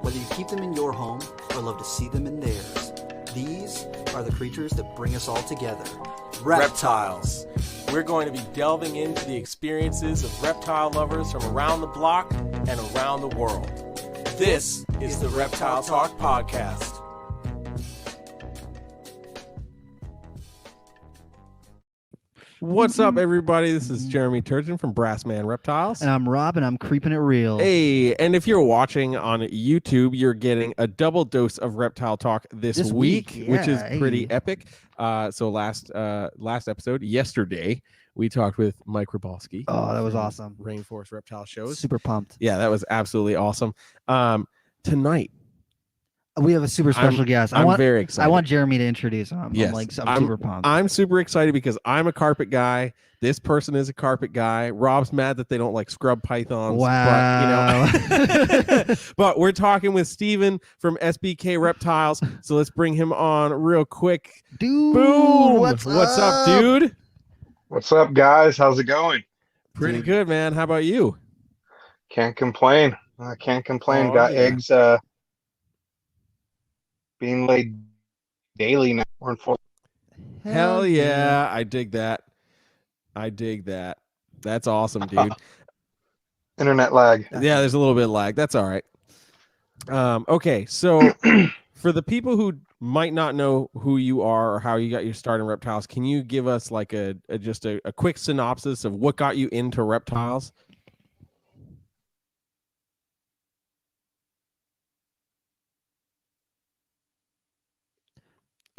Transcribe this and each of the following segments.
Whether you keep them in your home or love to see them in theirs, these are the creatures that bring us all together. Reptiles. We're going to be delving into the experiences of reptile lovers from around the block and around the world. This is the Reptile Talk Podcast. What's up, everybody? This is Jeremy Turgeon from Brassman Reptiles. And I'm Rob, and I'm keeping it real. Hey, and if you're watching on YouTube, you're getting a double dose of Reptile Talk this week, yeah, which is pretty epic. So last episode, yesterday, we talked with Mike Rybalski. Oh, that was awesome. Rainforest Reptile Shows. Super pumped. Yeah, that was absolutely awesome. Tonight, we have a super special guest. I'm very excited. I want Jeremy to introduce him. Yes, I'm super pumped. I'm super excited because I'm a carpet guy. This person is a carpet guy. Rob's mad that they don't like scrub pythons. Wow. But, but we're talking with Steven from SBK Reptiles. So let's bring him on real quick. Dude, Boom. what's up, dude? What's up, guys? How's it going? Pretty good, man. How about you? Can't complain. I can't complain. Oh, Got yeah. eggs being laid daily now. We're in full. Hell yeah. I dig that. That's awesome, dude. Internet lag. Yeah, there's a little bit of lag. That's all right. Okay, so for the people who might not know who you are or how you got your start in reptiles, can you give us like a quick synopsis of what got you into reptiles?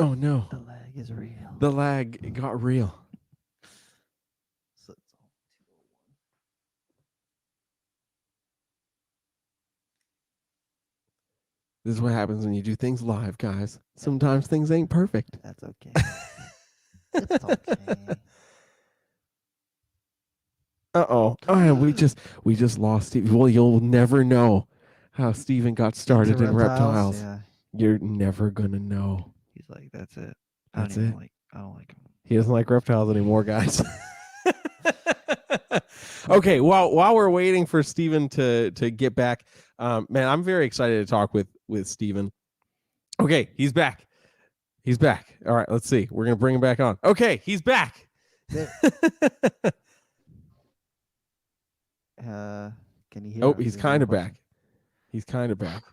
Oh no. The lag is real. The lag got real. This is what happens when you do things live, guys. Sometimes things ain't perfect. That's okay. It's okay. Uh-oh. Oh, we just lost Steve. Well, you'll never know how Steven got started in reptiles. Yeah. You're never gonna know. He's like, that's it. That's I it. don't like him. He doesn't like reptiles anymore, guys. Okay, well, while we're waiting for Steven to get back, man, I'm very excited to talk with Steven. Okay, he's back. He's back. All right, let's see. We're gonna bring him back on. Okay, he's back. Can you hear Oh, him? he's There's kind no of question. back. He's kind of back.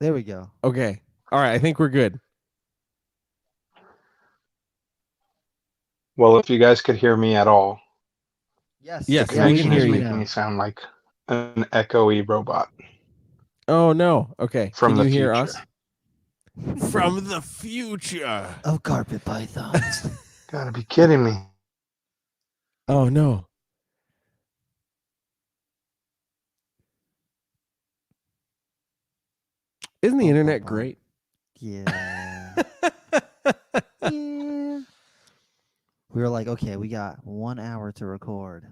There we go. Okay. All right, I think we're good. Well, if you guys could hear me at all, Yes. Yes, the yeah, we connection can is hear you making now. me sound like an echoey robot Oh no. Okay. from Can the you hear future. us? From the future. Of carpet pythons. Gotta be kidding me. Oh no. Isn't the internet great? Yeah. Yeah. We were like, okay, we got 1 hour to record.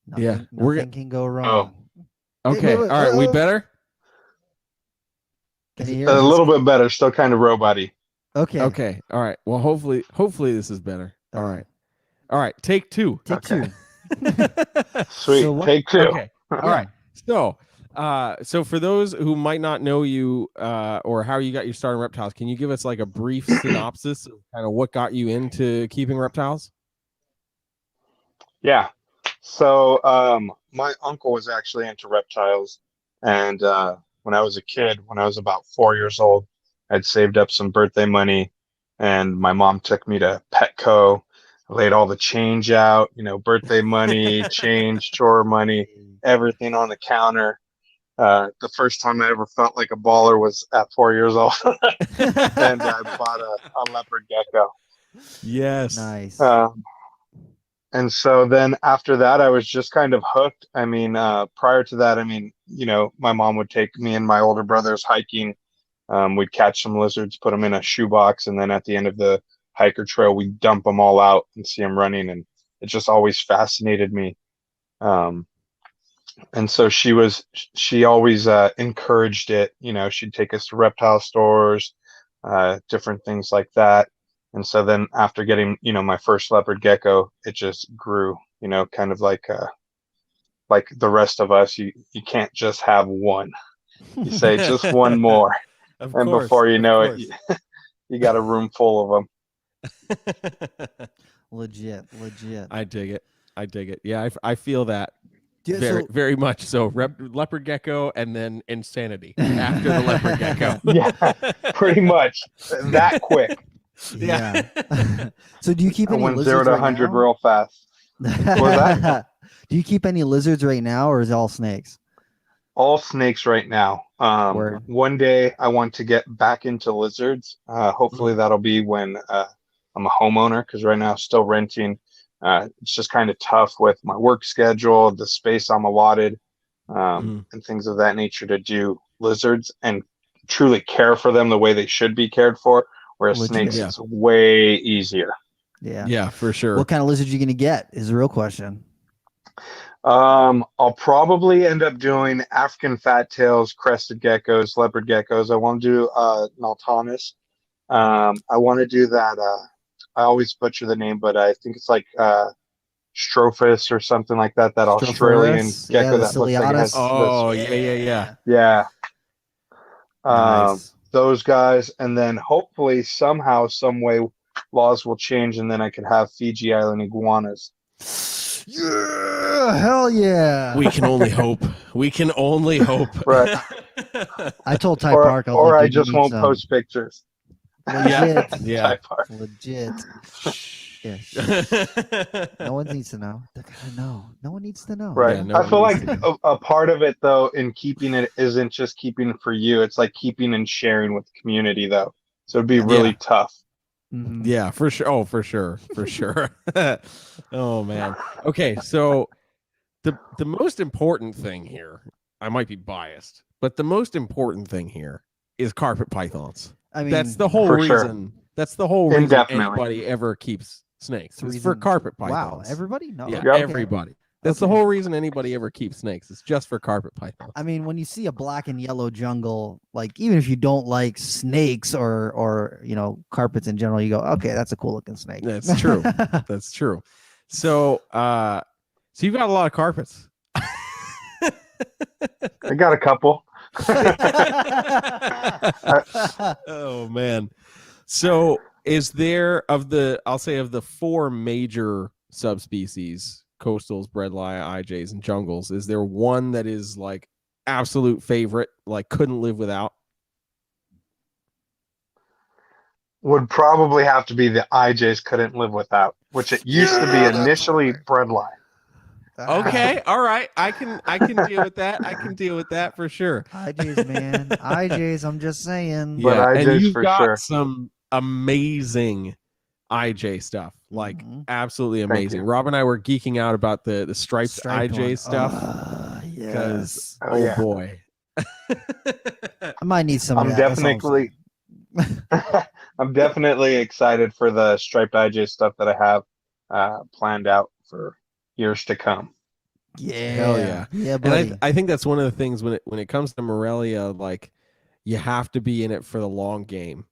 Nothing, Yeah, we're nothing can go wrong. Okay. wait, All right, we better? Can you hear A us? little bit better, still kind of robot-y. Okay. Okay. All right. Well, hopefully this is better. All right. All right. Take two. Take Okay. two. Sweet. So what- Take two. Okay. All right. So for those who might not know you or how you got your start in reptiles, can you give us like a brief synopsis of kind of what got you into keeping reptiles? Yeah. So my uncle was actually into reptiles, and when I was a kid, when I was about 4 years old, I'd saved up some birthday money, and my mom took me to Petco, laid all the change out, birthday money, change, chore money, everything on the counter. The first time I ever felt like a baller was at 4 years old, and I bought a leopard gecko. Yes. Nice. And so then after that, I was just kind of hooked. I mean, prior to that, my mom would take me and my older brothers hiking. We'd catch some lizards, put them in a shoebox, and then at the end of the hiker trail, we'd dump them all out and see them running. And it just always fascinated me. And so she always encouraged it. She'd take us to reptile stores, different things like that. And so then after getting, my first leopard gecko, it just grew, kind of like like the rest of us, you can't just have one. You say just one more, Of and course, before you of know course. it, you got a room full of them. Legit. I dig it. Yeah, I feel that Yeah, very, so- very much so. Leopard gecko and then insanity after the leopard gecko. Yeah, pretty much that quick. Yeah. So do you keep I any went lizards 0 to right 100 now? real fast. was that? Do you keep any lizards right now, or is it all snakes? All snakes right now. Word. One day I want to get back into lizards. Hopefully that'll be when I'm a homeowner, because right now still renting. It's just kind of tough with my work schedule, the space I'm allotted, and things of that nature to do lizards and truly care for them the way they should be cared for. Whereas Legit. snakes, Yeah. it's way easier. Yeah. Yeah, for sure. What kind of lizard you gonna get is the real question. I'll probably end up doing African fat tails, crested geckos, leopard geckos. I want to do Nautanus. I want to do that. I always butcher the name, but I think it's like Strophus or something like that. That Australian Stropharis? gecko Yeah, the that looks like it has. Oh, yeah. Yeah. Nice. Those guys, and then hopefully somehow, some way, laws will change, and then I could have Fiji Island iguanas. Yeah, hell yeah. We can only hope. We can only hope. Right. I told Ty Or, Park, I was or like, I dude, you just need won't some. post pictures. Yeah. Legit. Yeah. Ty Park. Legit. Yeah. No one needs to know. They gotta know. No one needs to know. Right. Yeah, no I feel one like needs a part of it, though, in keeping it isn't just keeping it for you. It's like keeping and sharing with the community, though. So it'd be really tough. Mhm. Yeah, for sure. Oh, for sure. Oh man. Okay, so the most important thing here, I might be biased, but the most important thing here is carpet pythons. I mean, That's the whole For sure. reason. That's the whole reason Indefinitely. anybody ever keeps snakes. the It's for reason- carpet Wow, pythons. everybody? No. Yeah, Yep. okay. everybody. That's the Okay. whole reason anybody ever keeps snakes. It's just for carpet pythons. I mean, when you see a black and yellow jungle, like even if you don't like snakes or carpets in general, you go, okay, that's a cool looking snake. That's true. That's true. So so you've got a lot of carpets. I got a couple. Oh man. So is there of the four major subspecies, coastals, bredli, IJs, and jungles, is there one that is like absolute favorite, like couldn't live without? Would probably have to be the IJs couldn't live without, which it used to be initially bredli. Okay, all right. I can deal with that. I can deal with that for sure. IJs, man. IJs, I'm just saying. But Yeah, and IJs you've for got sure. some amazing IJ stuff, like Mhm. absolutely Thank amazing. you. Rob and I were geeking out about the striped Striped IJ one. stuff Yes. because Oh, yeah. boy, I might need some of I'm that. That's all I'm definitely saying. I'm definitely excited for the striped IJ stuff that I have planned out for years to come. Yeah. Hell yeah. Yeah, and buddy. I think that's one of the things when it comes to Morelia, like you have to be in it for the long game,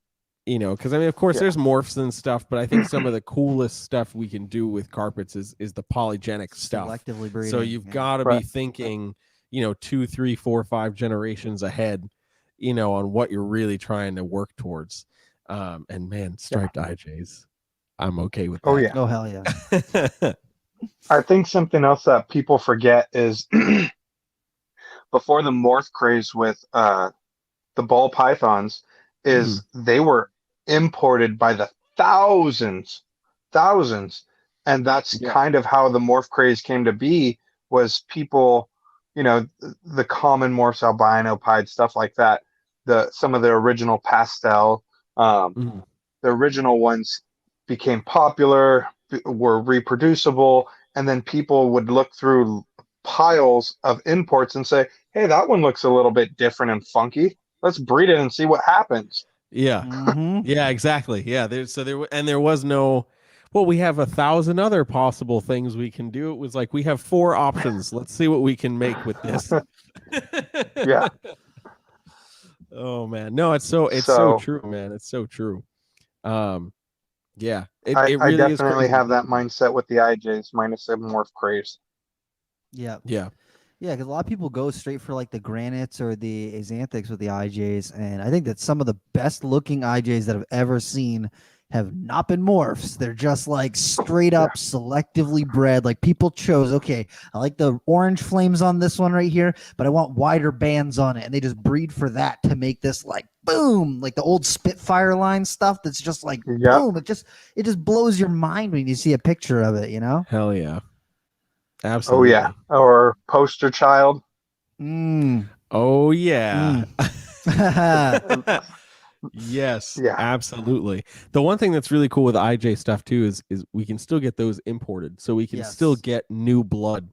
because I mean, of course, Yeah. there's morphs and stuff, but I think some of the coolest stuff we can do with carpets is the polygenic stuff. Selectively breeding. So you've yeah. got to Right. be thinking, 2, 3, 4, 5 generations ahead, on what you're really trying to work towards. And man, striped IJs, I'm okay with that. Oh yeah. Oh, hell yeah. I think something else that people forget is before the morph craze with the ball pythons is they were imported by the thousands, and that's kind of how the morph craze came to be. Was people, the common morphs, albino, pied, stuff like that. Some of the original pastel, the original ones became popular, were reproducible, and then people would look through piles of imports and say, hey, that one looks a little bit different and funky. Let's breed it and see what happens. Yeah. Mhm. Yeah, exactly. Yeah. There was no, well, we have 1,000 other possible things we can do. It was like, we have 4 options. Let's see what we can make with this. Yeah. Oh man. No, it's so true, man. It's so true. Yeah. It I really is definitely crazy. have that mindset with the IJs minus a morph craze. Yeah. Yeah. Yeah, because a lot of people go straight for like the granites or the axanthics with the IJs, and I think that some of the best looking IJs that I've ever seen have not been morphs. They're just like straight Yeah. up selectively bred. Like people chose, okay, I like the orange flames on this one right here, but I want wider bands on it, and they just breed for that to make this like boom, like the old Spitfire line stuff. That's just like Yep. boom. It just blows your mind when you see a picture of it. You know. Hell yeah. Oh Absolutely. yeah. Or poster child. Mm. Oh yeah. Mm. Yes, Yeah. absolutely. The one thing that's really cool with IJ stuff too is we can still get those imported. So we can still Yes. get new blood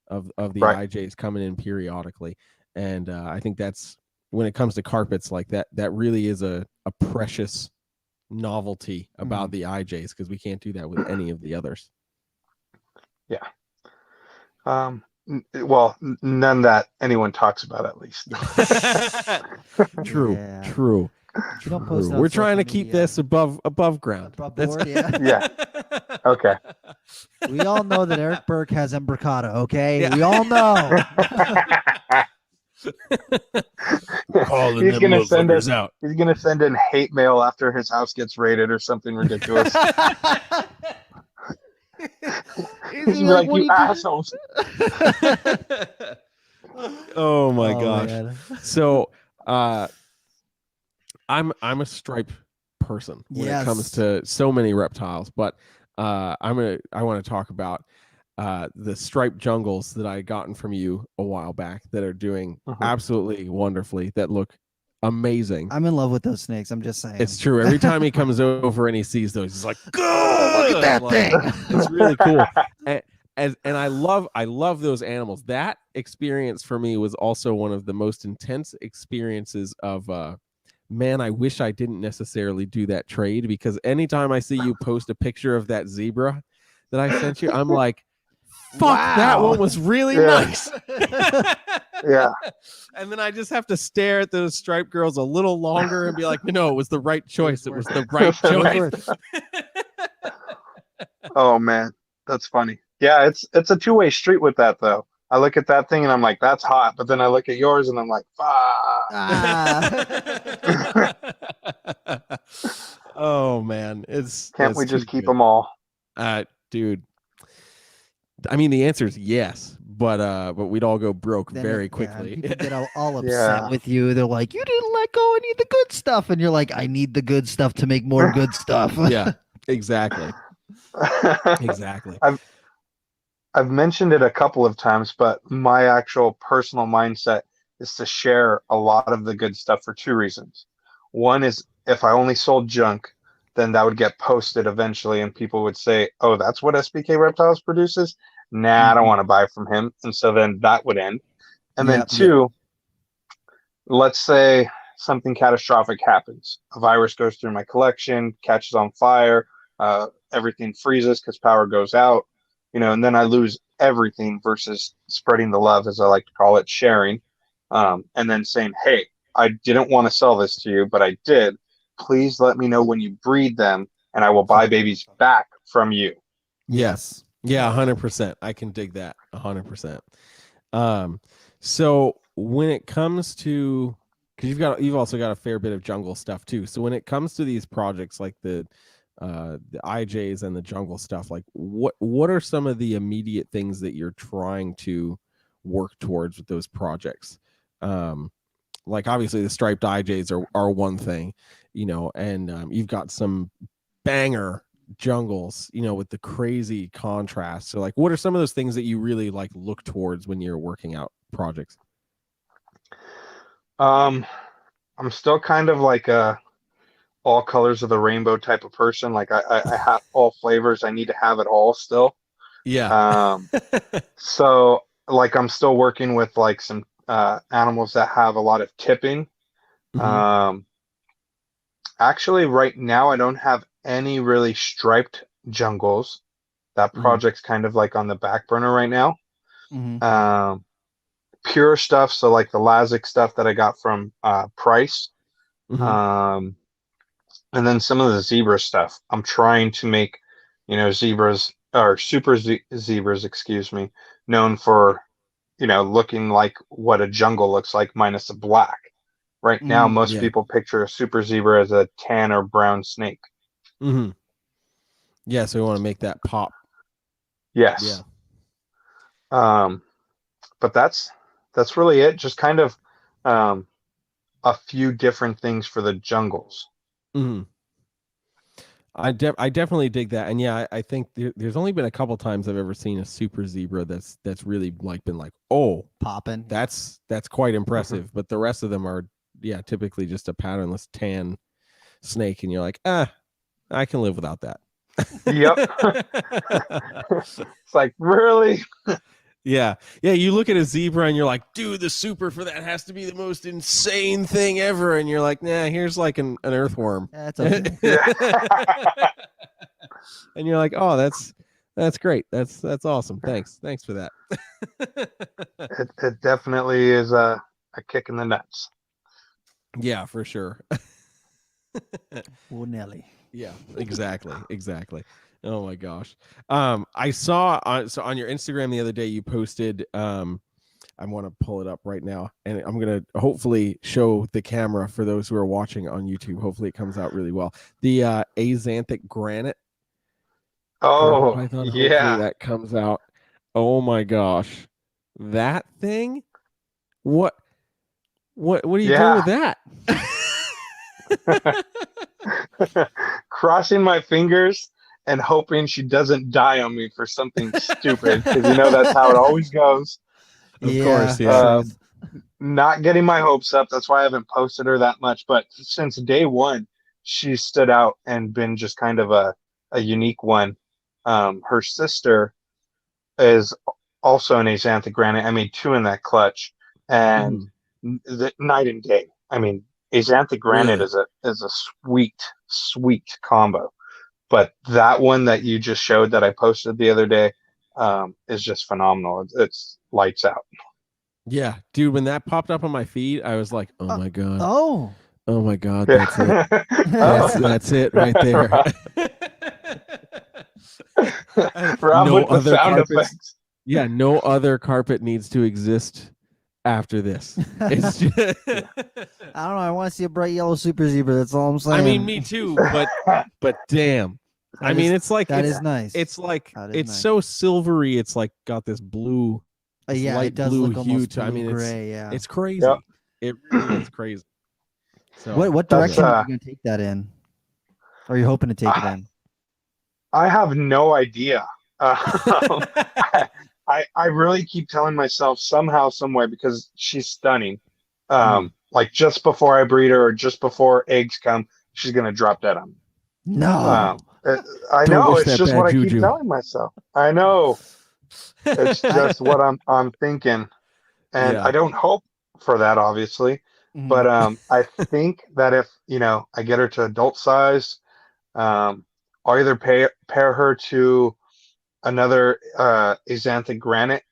of the Right. IJs coming in periodically. And I think that's when it comes to carpets like that, that really is a precious novelty about the IJs because we can't do that with any of the others. Yeah. Well, none that anyone talks about, at least. True, Yeah. true. You don't post it on We're trying to social keep media. this above ground. Above That's- board, yeah. Yeah. Okay. We all know that Eric Burke has Embricata, okay? Yeah. We all know. Calling He's them gonna send motherfuckers us. out. He's gonna send in hate mail after his house gets raided or something ridiculous. He's gonna be like, "What you are you assholes. Oh my Oh, gosh. man. So I'm a stripe person when it comes Yes. to so many reptiles, but I want to talk about the striped jungles that I gotten from you a while back that are doing absolutely wonderfully, that look amazing. I'm in love with those snakes. I'm just saying. It's true. Every time he comes over and he sees those, he's like, Oh, look at that Like, thing. it's really cool. And I love those animals. That experience for me was also one of the most intense experiences of man, I wish I didn't necessarily do that trade, because anytime I see you post a picture of that zebra that I sent you, I'm like, fuck, that Wow. one was really Yeah. nice. Yeah. And then I just have to stare at those striped girls a little longer and be like, no, it was the right choice. It was the right choice. Oh man, that's funny. Yeah, it's a two-way street with that though. I look at that thing and I'm like, that's hot, but then I look at yours and I'm like, fuck. Ah. Oh man, it's Can't we it's just too keep good. them all? Dude, I mean, the answer is yes, but we'd all go broke Then very yeah, quickly. people get all upset Yeah. with you. They're like, you didn't let go. I need the good stuff. And you're like, I need the good stuff to make more good stuff. Yeah, exactly. Exactly. I've mentioned it a couple of times, but my actual personal mindset is to share a lot of the good stuff for two reasons. One is if I only sold junk, then that would get posted eventually and people would say, oh, that's what SBK Reptiles produces? Nah, I don't want to buy from him. And so then that would end. And then Yep. two, let's say something catastrophic happens. A virus goes through my collection, catches on fire, everything freezes because power goes out, and then I lose everything versus spreading the love, as I like to call it, sharing, and then saying, hey, I didn't want to sell this to you, but I did. Please let me know when you breed them, and I will buy babies back from you. Yes. Yeah, 100%. I can dig that 100%. So when it comes to, because you've also got a fair bit of jungle stuff too. So when it comes to these projects like the IJs and the jungle stuff, like what are some of the immediate things that you're trying to work towards with those projects? Like obviously the striped IJs are one thing, and you've got some banger jungles, with the crazy contrast. So like what are some of those things that you really like look towards when you're working out projects? I'm still kind of like a all colors of the rainbow type of person. Like I have all flavors. I need to have it all still. Yeah. So like I'm still working with like some animals that have a lot of tipping. Actually, right now I don't have any really striped jungles. That project's kind of like on the back burner right now. Pure stuff, so like the Lazic stuff that I got from Price. And then some of the zebra stuff. I'm trying to make, zebras or zebras, excuse me, known for looking like what a jungle looks like minus the black. Right now, most yeah. people picture a super zebra as a tan or brown snake. Mm-hmm. Yeah, so we want to make that pop. Yes. Yeah. But that's really it. Just kind of a few different things for the jungles. Mm-hmm. I definitely dig that, and yeah, I think there's only been a couple times I've ever seen a super zebra that's really like been like, oh, Popping. that's quite impressive. But the rest of them are typically just a patternless tan snake, and you're like, I can live without that. Yep. It's like, really? Yeah. You look at a zebra and you're like, dude, the super for that has to be the most insane thing ever. And you're like, nah, here's like an earthworm. That's okay. And you're like, oh, that's great. That's awesome. Thanks for that. It definitely is a kick in the nuts. Yeah, for sure. Oh, Nelly. Yeah, exactly. Oh my gosh. I saw on your Instagram the other day you posted, I want to pull it up right now, and I'm going to hopefully show the camera for those who are watching on YouTube. Hopefully it comes out really well. The axanthic granite. Oh, Python, yeah. hopefully that comes out. Oh my gosh. That thing? What are you doing with that? Crossing my fingers and hoping she doesn't die on me for something stupid, because that's how it always goes. Of course, yeah. Not getting my hopes up. That's why I haven't posted her that much. But since day one, she stood out and been just kind of a unique one. Her sister is also an axanthic granite. I made 2 in that clutch, and the night and day. I mean, axanthic granite is a sweet combo. But that one that you just showed that I posted the other day is just phenomenal. It's lights out. Yeah, dude, when that popped up on my feed, I was like, oh my God. Oh my God, that's it. That's it right there. Rob No with the other sound carpets. effects. Yeah, no other carpet needs to exist after this. It's just... I don't know. I want to see a bright yellow super zebra. That's all I'm saying. I mean, me too, but damn. It's like that is nice. It's like it's nice. so silvery. It's like got this blue, yeah, light it does blue look almost hue. I mean, gray. Yeah, it's crazy. Yep. It really is crazy. So what direction are you going to take that in? Or are you hoping to take it in? I have no idea. I really keep telling myself somehow, some way, because she's stunning. Like just before I breed her or just before eggs come, she's gonna drop dead on me. No, I know. It's just what I juju. keep telling myself. I know. It's just what I'm thinking, and I don't hope for that, obviously. But I think that if I get her to adult size, I'll either pair her to another axanthic granite,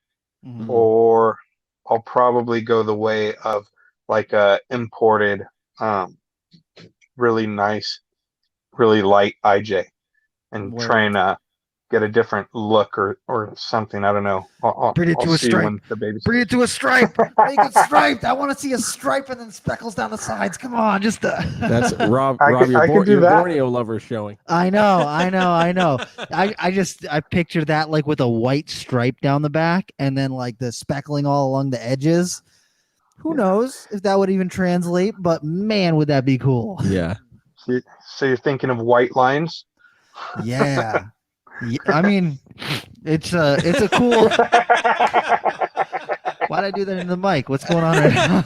or I'll probably go the way of like a imported, really nice, really light IJ, and try and get a different look or something. I don't know. Breed it to a stripe. Breed it to a stripe. Make it striped. I want to see a stripe and then speckles down the sides. Come on, just that's Rob. Your Borneo lover showing. I know. I pictured that like with a white stripe down the back and then like the speckling all along the edges. Who knows if that would even translate? But man, would that be cool? Yeah. So you're thinking of white lines? Yeah. I mean, it's a cool. Why'd I do that in the mic? What's going on right now?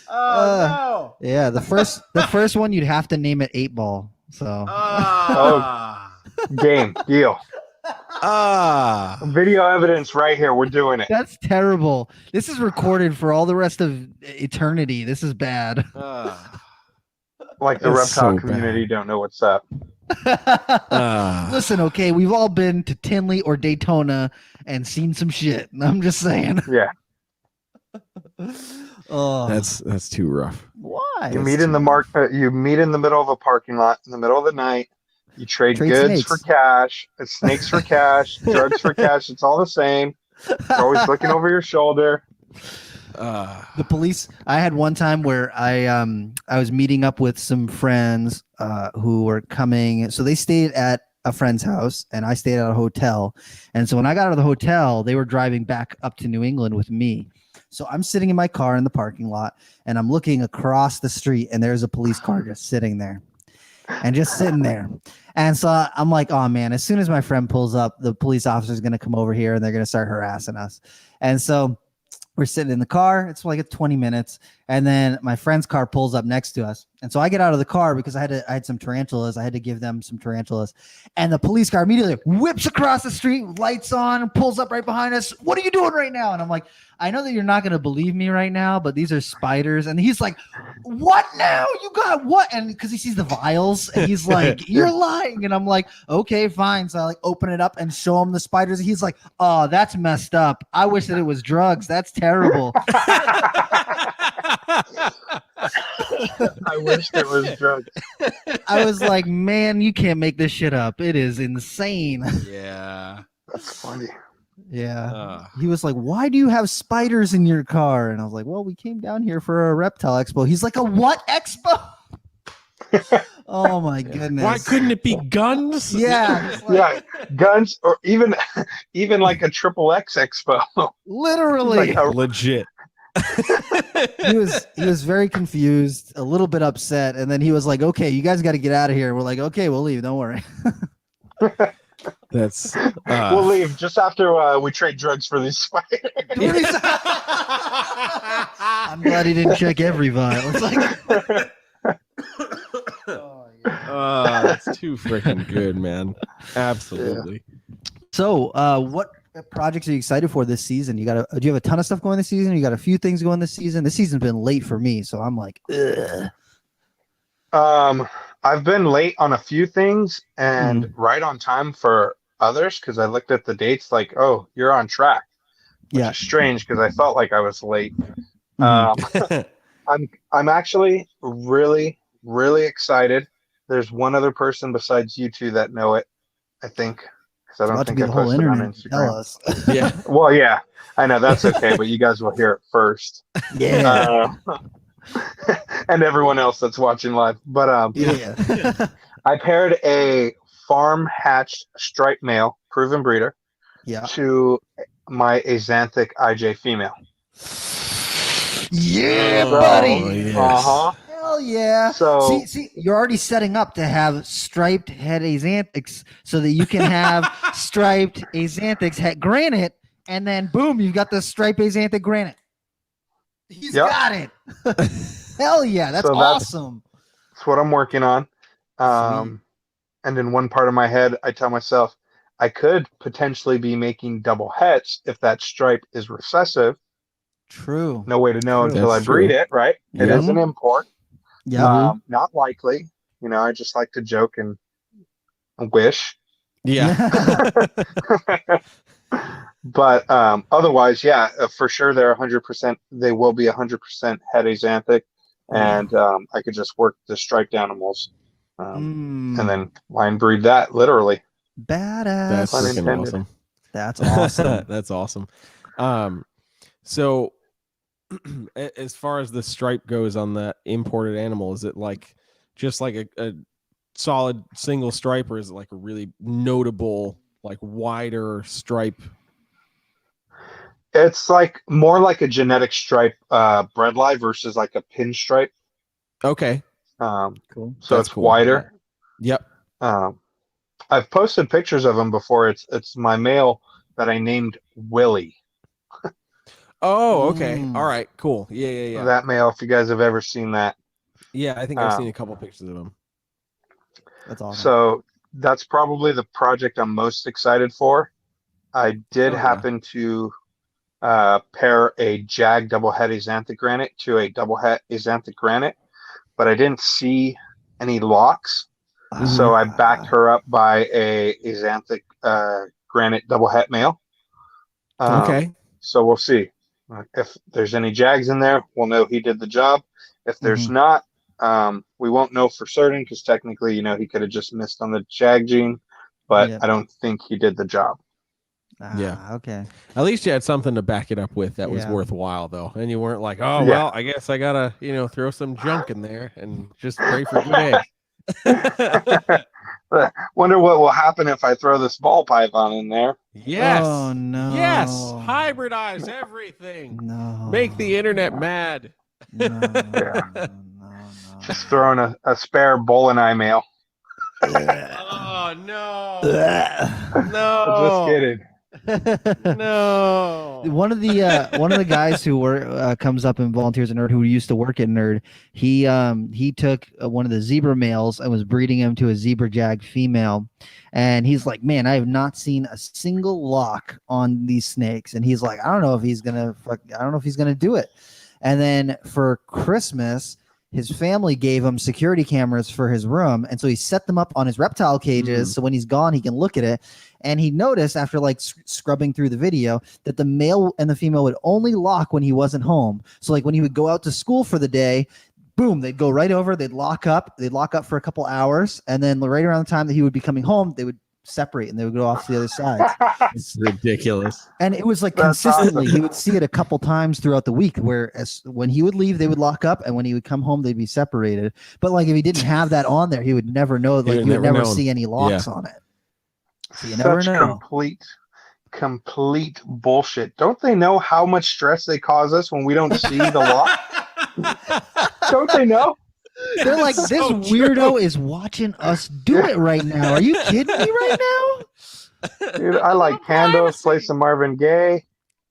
No. Yeah, the first one you'd have to name it 8 Ball. So. Game deal. Video evidence right here. We're doing it. That's terrible. This is recorded for all the rest of eternity. This is bad. Like the reptile community don't know what's up. Listen, okay, we've all been to Tinley or Daytona and seen some shit. I'm just saying. Yeah. That's too rough. Why? You meet in the you meet in the middle of a parking lot in the middle of the night. You trade goods snakes for cash. It's snakes for cash, drugs for cash. It's all the same. You're always looking over your shoulder. The police. I had one time where I was meeting up with some friends who were coming. So they stayed at a friend's house, and I stayed at a hotel. And so when I got out of the hotel, they were driving back up to New England with me. So I'm sitting in my car in the parking lot, and I'm looking across the street, and there's a police car just sitting there. And just sitting there. And so I'm like, oh man, as soon as my friend pulls up, the police officer is going to come over here and they're going to start harassing us. And so we're sitting in the car. It's like 20 minutes. And then my friend's car pulls up next to us. And so I get out of the car because I had some tarantulas. I had to give them some tarantulas. And the police car immediately whips across the street, lights on, and pulls up right behind us. What are you doing right now? And I'm like, I know that you're not going to believe me right now, but these are spiders. And he's like, what now? You got what? And because he sees the vials, and he's like, you're lying. And I'm like, okay, fine. So I like open it up and show him the spiders. And he's like, oh, that's messed up. I wish that it was drugs. That's terrible. I wish it was drugs. I was like, man, you can't make this shit up. It is insane. Yeah. That's funny. Yeah. He was like, why do you have spiders in your car? And I was like, well, we came down here for a reptile expo. He's like, a what expo? Oh my goodness. Why couldn't it be guns? Yeah. Yeah, guns, or even like a triple X expo. Literally. Like Legit. He was very confused, a little bit upset, and then he was like, okay, you guys got to get out of here. We're like, okay, we'll leave, don't worry. That's we'll leave just after we trade drugs for these spiders. I'm glad he didn't check every vial. It's like, that's too freaking good, man. Absolutely. so what projects are you excited for this season? Do you have a ton of stuff going this season? You got a few things going this season. This season's been late for me, so I'm like, ugh. I've been late on a few things and right on time for others because I looked at the dates like, oh, you're on track. Which is strange because I felt like I was late. I'm actually really, really excited. There's one other person besides you two that know it, I think. Because I don't think I posted on Instagram. Tell us. Yeah. Well, yeah, I know that's okay, but you guys will hear it first. Yeah. And everyone else that's watching live. But Yeah. I paired a farm hatched striped male, proven breeder, to my Axanthic IJ female. Yeah, buddy. Yes. Uh-huh. Hell yeah. So see, you're already setting up to have striped head Axanthics so that you can have striped Axanthics head granite, and then boom, you've got the striped Axanthic granite. He's got it. Hell yeah, that's awesome. That's what I'm working on. And in one part of my head, I tell myself I could potentially be making double hets if that stripe is recessive. True. No way to know until That's I breed true. it, right? Yeah. It is an import. Yeah. Not likely. I just like to joke and wish. Yeah. But otherwise, for sure they're 100%. They will be 100% head Axanthic, and I could just work the striped animals, and then line breed that literally. Badass. That's freaking Unintended. awesome. That's awesome. That's awesome. So as far as the stripe goes on that imported animal, is it like just like a solid single stripe, or is it like a really notable, like wider stripe? It's like more like a genetic stripe bredli versus like a pinstripe. Okay. Cool. So That's it's cool. wider. Yep. I've posted pictures of him before. It's my male that I named Willie. Oh, okay. All right. Cool. Yeah. That male, if you guys have ever seen that. Yeah, I think I've seen a couple pictures of him. That's awesome. So that's probably the project I'm most excited for. I did happen to pair a Jag double het Axanthic granite to a double het Axanthic granite, but I didn't see any locks. So I backed her up by a Axanthic granite double het male. Okay. So we'll see. If there's any Jags in there, we'll know he did the job. If there's not, we won't know for certain because technically, he could have just missed on the Jag gene, but I don't think he did the job. Yeah. Okay. At least you had something to back it up with that was Yeah. worthwhile, though, and you weren't like, oh Yeah. well, I guess I gotta throw some junk in there and just pray for good eggs. Wonder what will happen if I throw this ball python in there. Yes. Oh, no. Yes. Hybridize everything. No. Make the internet mad. No. Yeah. No. Just throwing a spare bowl and eye mail. Oh no. Just kidding. No. One of the guys who comes up and volunteers at Nerd, who used to work at Nerd, he took one of the zebra males and was breeding him to a zebra jag female, and he's like, man, I have not seen a single lock on these snakes, and he's like, I don't know if he's gonna do it. And then for Christmas, his family gave him security cameras for his room, and so he set them up on his reptile cages, so when he's gone, he can look at it. And he noticed after like scrubbing through the video that the male and the female would only lock when he wasn't home. So like when he would go out to school for the day, boom, they'd go right over, they'd lock up for a couple hours, and then right around the time that he would be coming home, they would separate and they would go off to the other side. It's ridiculous. And it was like That's consistently, awesome. he would see it a couple times throughout the week, where when he would leave, they would lock up, and when he would come home, they'd be separated. But like if he didn't have that on there, he would never know. Like would he would never never known. see any locks on it. So you never Such know. complete bullshit. Don't they know how much stress they cause us when we don't see the lock? Don't they know? They're like, It's this so weirdo true. is watching us do it right now. Are you kidding me right now? Dude, I like candles, play some Marvin Gaye.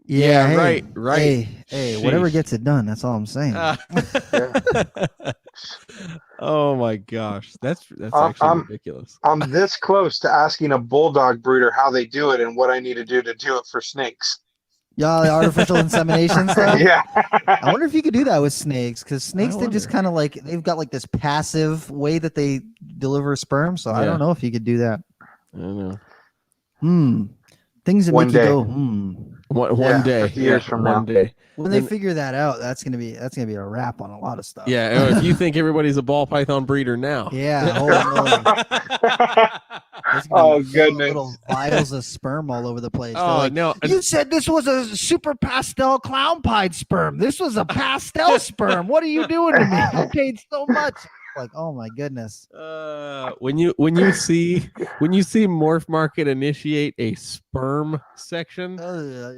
Yeah, hey, right. Hey, whatever Sheesh. gets it done. That's all I'm saying. Oh my gosh, that's I'm- actually ridiculous. I'm this close to asking a bulldog breeder how they do it and what I need to do it for snakes. Y'all, the artificial insemination stuff. Yeah. I wonder if you could do that with snakes, because snakes, I they just wonder. kind of like, they've got like this passive way that they deliver sperm. So I Yeah. don't know if you could do that. I don't know. Things that One make day. you go, One Yeah, day, 50 years from one now. day. When they And- figure that out, that's gonna be a wrap on a lot of stuff. Yeah, if you think everybody's a ball python breeder now. Yeah. Holy moly. There's gonna Oh, be goodness. little vials of sperm all over the place. They're Oh like, no! you said this was a super pastel clown pied sperm. This was a pastel sperm. What are you doing to me? I paid so much. Like, oh my goodness. When you see Morph Market initiate a sperm section,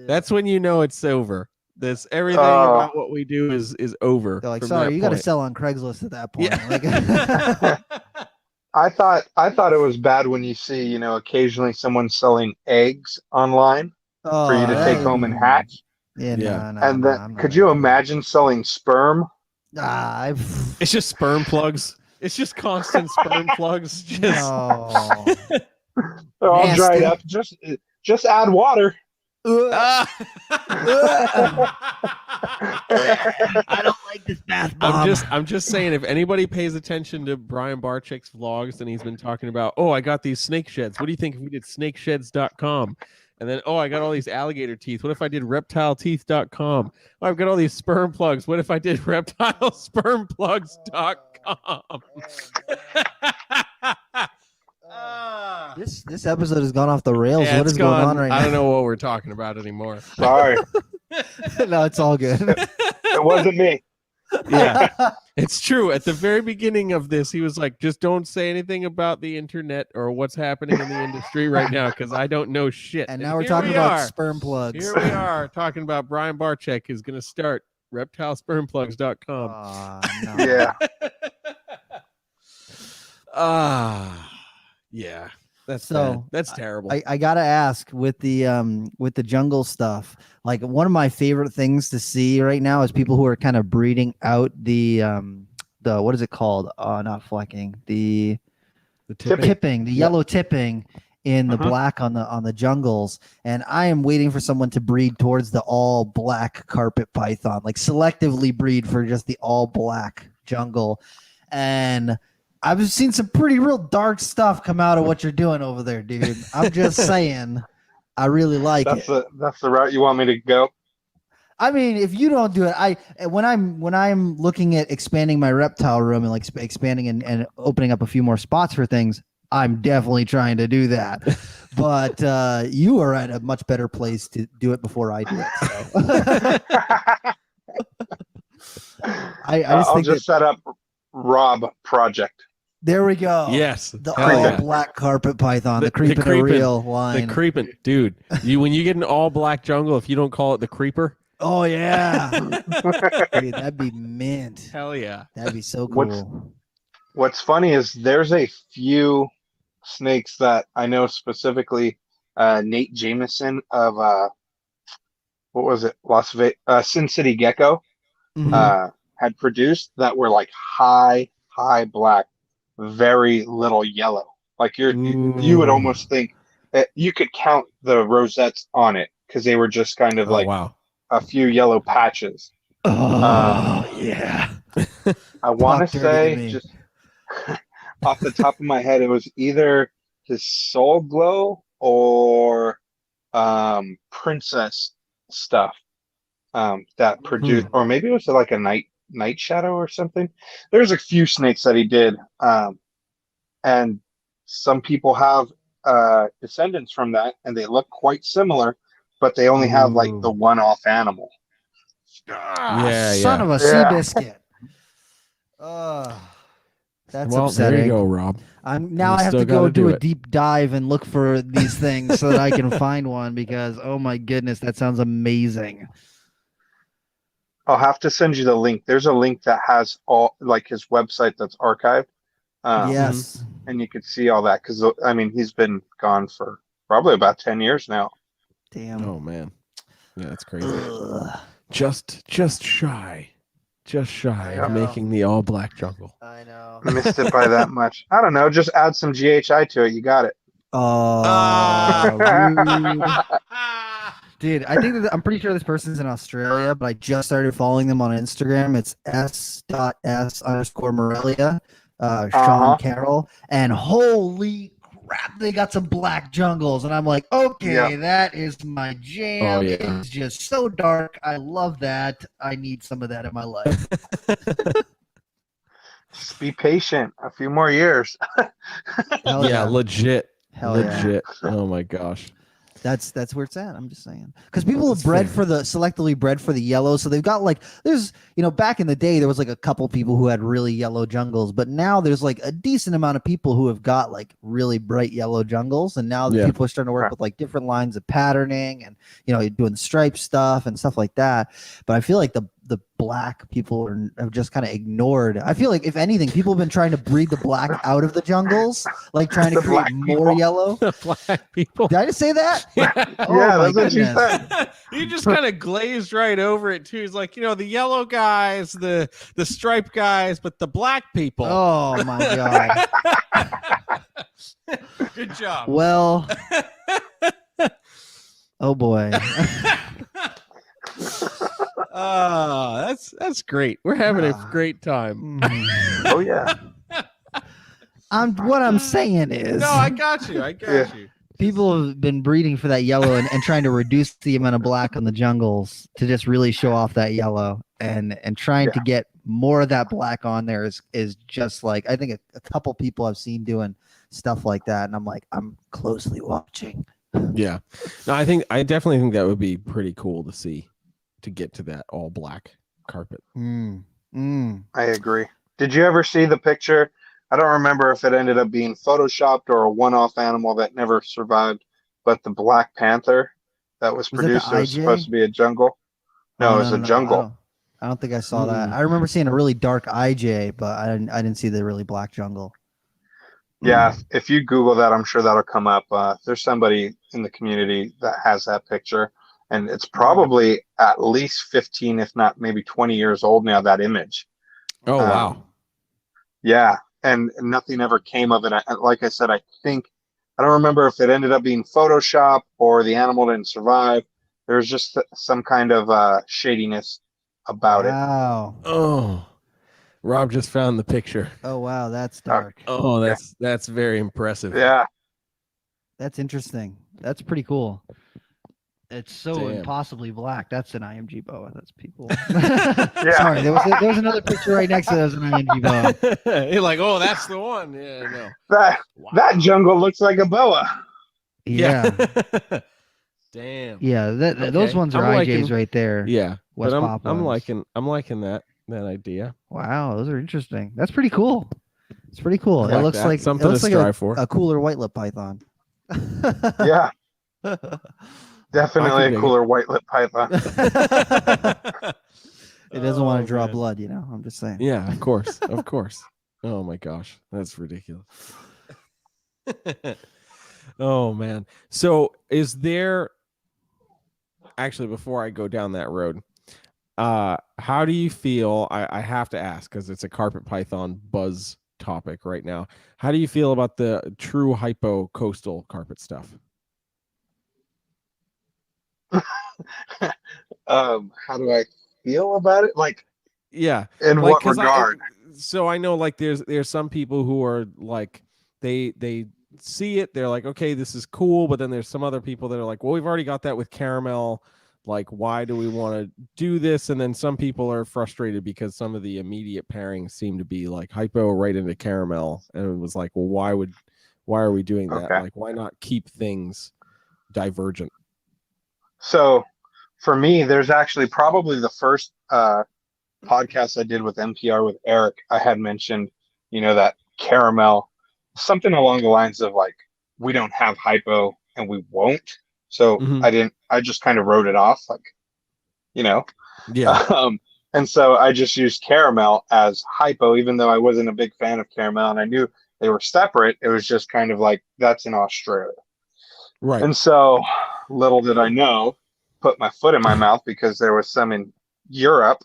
that's when you know it's over. This everything about what we do is over. They're like, from sorry, that you got to point. sell on Craigslist at that point. Yeah. Like, I thought it was bad when you see, occasionally someone selling eggs online for you to take home and hatch. Yeah, Yeah. no, And no, then I'm not could you into that. imagine selling sperm? It's just sperm plugs. It's just constant sperm plugs. Just No. They're all dried Nasty. up. Just add water. I don't like this bath bomb. I'm just saying, if anybody pays attention to Brian Barczyk's vlogs, and he's been talking about, oh, I got these snake sheds. What do you think if we did snakesheds.com? And then, oh, I got all these alligator teeth. What if I did reptileteeth.com? Oh, I've got all these sperm plugs. What if I did reptilespermplugs.com? This episode has gone off the rails. Yeah, What it's is going gone- on right I don't now? know what we're talking about anymore. Sorry, No, it's all good. it wasn't me. Yeah, it's true. At the very beginning of this, he was like, just don't say anything about the internet or what's happening in the industry right now, because I don't know shit. And now we're here talking we about are. sperm plugs. Here we are talking about Brian Barczyk is going to start reptilespermplugs.com. No. Yeah. Yeah. That's So, bad. That's terrible. I gotta ask with the jungle stuff. Like, one of my favorite things to see right now is people who are kind of breeding out the what is it called? Not flecking. The tipping, the yellow tipping in the black on the jungles. And I am waiting for someone to breed towards the all black carpet python, like selectively breed for just the all black jungle. And I've seen some pretty real dark stuff come out of what you're doing over there, dude. I'm just saying, I really like it. That's the route you want me to go. I mean, if you don't do it, when I'm looking at expanding my reptile room and like expanding and opening up a few more spots for things, I'm definitely trying to do that. But you are at a much better place to do it before I do it. So. I just I'll think just set up Rob Project. there we go. Yes. The Hell all yeah. black carpet python, the creeping a real line. The creeping, dude. When you get an all black jungle, if you don't call it the creeper, Oh yeah, dude, that'd be mint. hell yeah. That'd be so cool. What's funny is there's a few snakes that I know specifically. Nate Jameson of what was it, Las Vegas, Sin City Gecko, Mhm. had produced that were like high black, very little yellow. Like you would almost think that you could count the rosettes on it because they were just kind of like wow. a few yellow patches. Oh yeah. I want to Talk dirty to say me. just off the top of my head, it was either his Soul Glow or Princess stuff that produced, or maybe it was like a night shadow or something. There's a few snakes that he did, and some people have descendants from that, and they look quite similar, but they only have like the one-off animal. Son of a sea biscuit. That's Well, upsetting. there you go, Rob. I You have still to go gotta do do a it. deep dive and look for these things so that I can find one because oh my goodness, that sounds amazing. I'll have to send you the link. There's a link that has all like his website that's archived. Yes. And you could see all that because I mean he's been gone for probably about 10 years now. Damn. Oh man. Yeah, that's crazy. Ugh. Just shy of making the all black jungle. I know. Missed it by that much. I don't know. Just add some GHI to it. You got it. Oh, rude. Dude, I think I'm pretty sure this person's in Australia, but I just started following them on Instagram. It's s.s_Morelia, Sean Carroll, and holy crap, they got some black jungles, and I'm like, okay, that is my jam. Oh, yeah. It's just so dark. I love that. I need some of that in my life. Just be patient. A few more years. Hell Yeah, legit. Hell yeah. Legit. Oh my gosh. That's where it's at. I'm just saying, because people have selectively bred for the yellow, so they've got like there's back in the day there was like a couple people who had really yellow jungles, but now there's like a decent amount of people who have got like really bright yellow jungles, and now the people are starting to work with like different lines of patterning and doing stripe stuff and stuff like that. But I feel like the black people have just kind of ignored. I feel like if anything, people have been trying to breed the black out of the jungles, like trying to create more yellow. The black people. Did I just say that? Oh Yeah, my that's what you goodness. said. You just kind of glazed right over it too. It's like, the yellow guys, the striped guys, but the black people. Oh my god. Good job. Well. Oh boy. That's great. We're having a great time. Oh yeah. What I'm saying is, No, I got you. people have been breeding for that yellow and trying to reduce the amount of black on the jungles to just really show off that yellow and trying to get more of that black on there is just like, I think a couple people I've seen doing stuff like that, and I'm like, I'm closely watching. Yeah. No, I definitely think that would be pretty cool to see, to get to that all black carpet. I agree. Did you ever see the picture? I don't remember if it ended up being photoshopped or a one-off animal that never survived, but the Black Panther that was produced, it was supposed to be a jungle. No, it was a jungle. I don't think I saw that. I remember seeing a really dark IJ, but I didn't see the really black jungle. Yeah, if you Google that, I'm sure that'll come up. There's somebody in the community that has that picture, and it's probably at least 15, if not maybe 20 years old now, that image. Oh, wow. Yeah, and nothing ever came of it. Like I said, I don't remember if it ended up being Photoshop or the animal didn't survive. There's just some kind of shadiness about it. Wow. Oh, Rob just found the picture. Oh, wow. That's dark. Oh, that's very impressive. Yeah. That's interesting. That's pretty cool. It's so Damn. impossibly black. That's an IMG boa. That's people. Yeah. Sorry, there was another picture right next to that was an IMG boa. You're like, oh, that's the one. Yeah, no. That jungle looks like a boa. Yeah. Damn. Yeah, those Okay. ones are I'm IJs liking- right there. Yeah. West But Pop I'm ones. liking that idea. Wow, those are interesting. That's pretty cool. It's pretty cool. I It like looks that. like Something it looks to like strive for. a cooler white lip python. Yeah, definitely dig a it. cooler white lip python. It doesn't want Oh, to draw man. blood, you know. I'm just saying. Yeah, of course. Of course. Oh my gosh. That's ridiculous. Oh man. So is there actually, before I go down that road, how do you feel? I have to ask because it's a carpet python buzz topic right now. How do you feel about the true hypo coastal carpet stuff? How do I feel about it? Like, Yeah. in Like, what 'cause regard? so I know like there's some people who are like they see it, they're like, okay, this is cool, but then there's some other people that are like, well, we've already got that with caramel. Like, why do we want to do this? And then some people are frustrated because some of the immediate pairings seem to be like hypo right into caramel. And it was like, well, why are we doing that? Okay. Like, why not keep things divergent? So, for me, there's actually probably the first podcast I did with NPR with Eric. I had mentioned, that caramel, something along the lines of like, we don't have hypo and we won't. So Mhm. I just kind of wrote it off, like, Yeah. and so I just used caramel as hypo, even though I wasn't a big fan of caramel and I knew they were separate. It was just kind of like, that's in Australia. Right. And so little did I know, put my foot in my mouth because there was some in Europe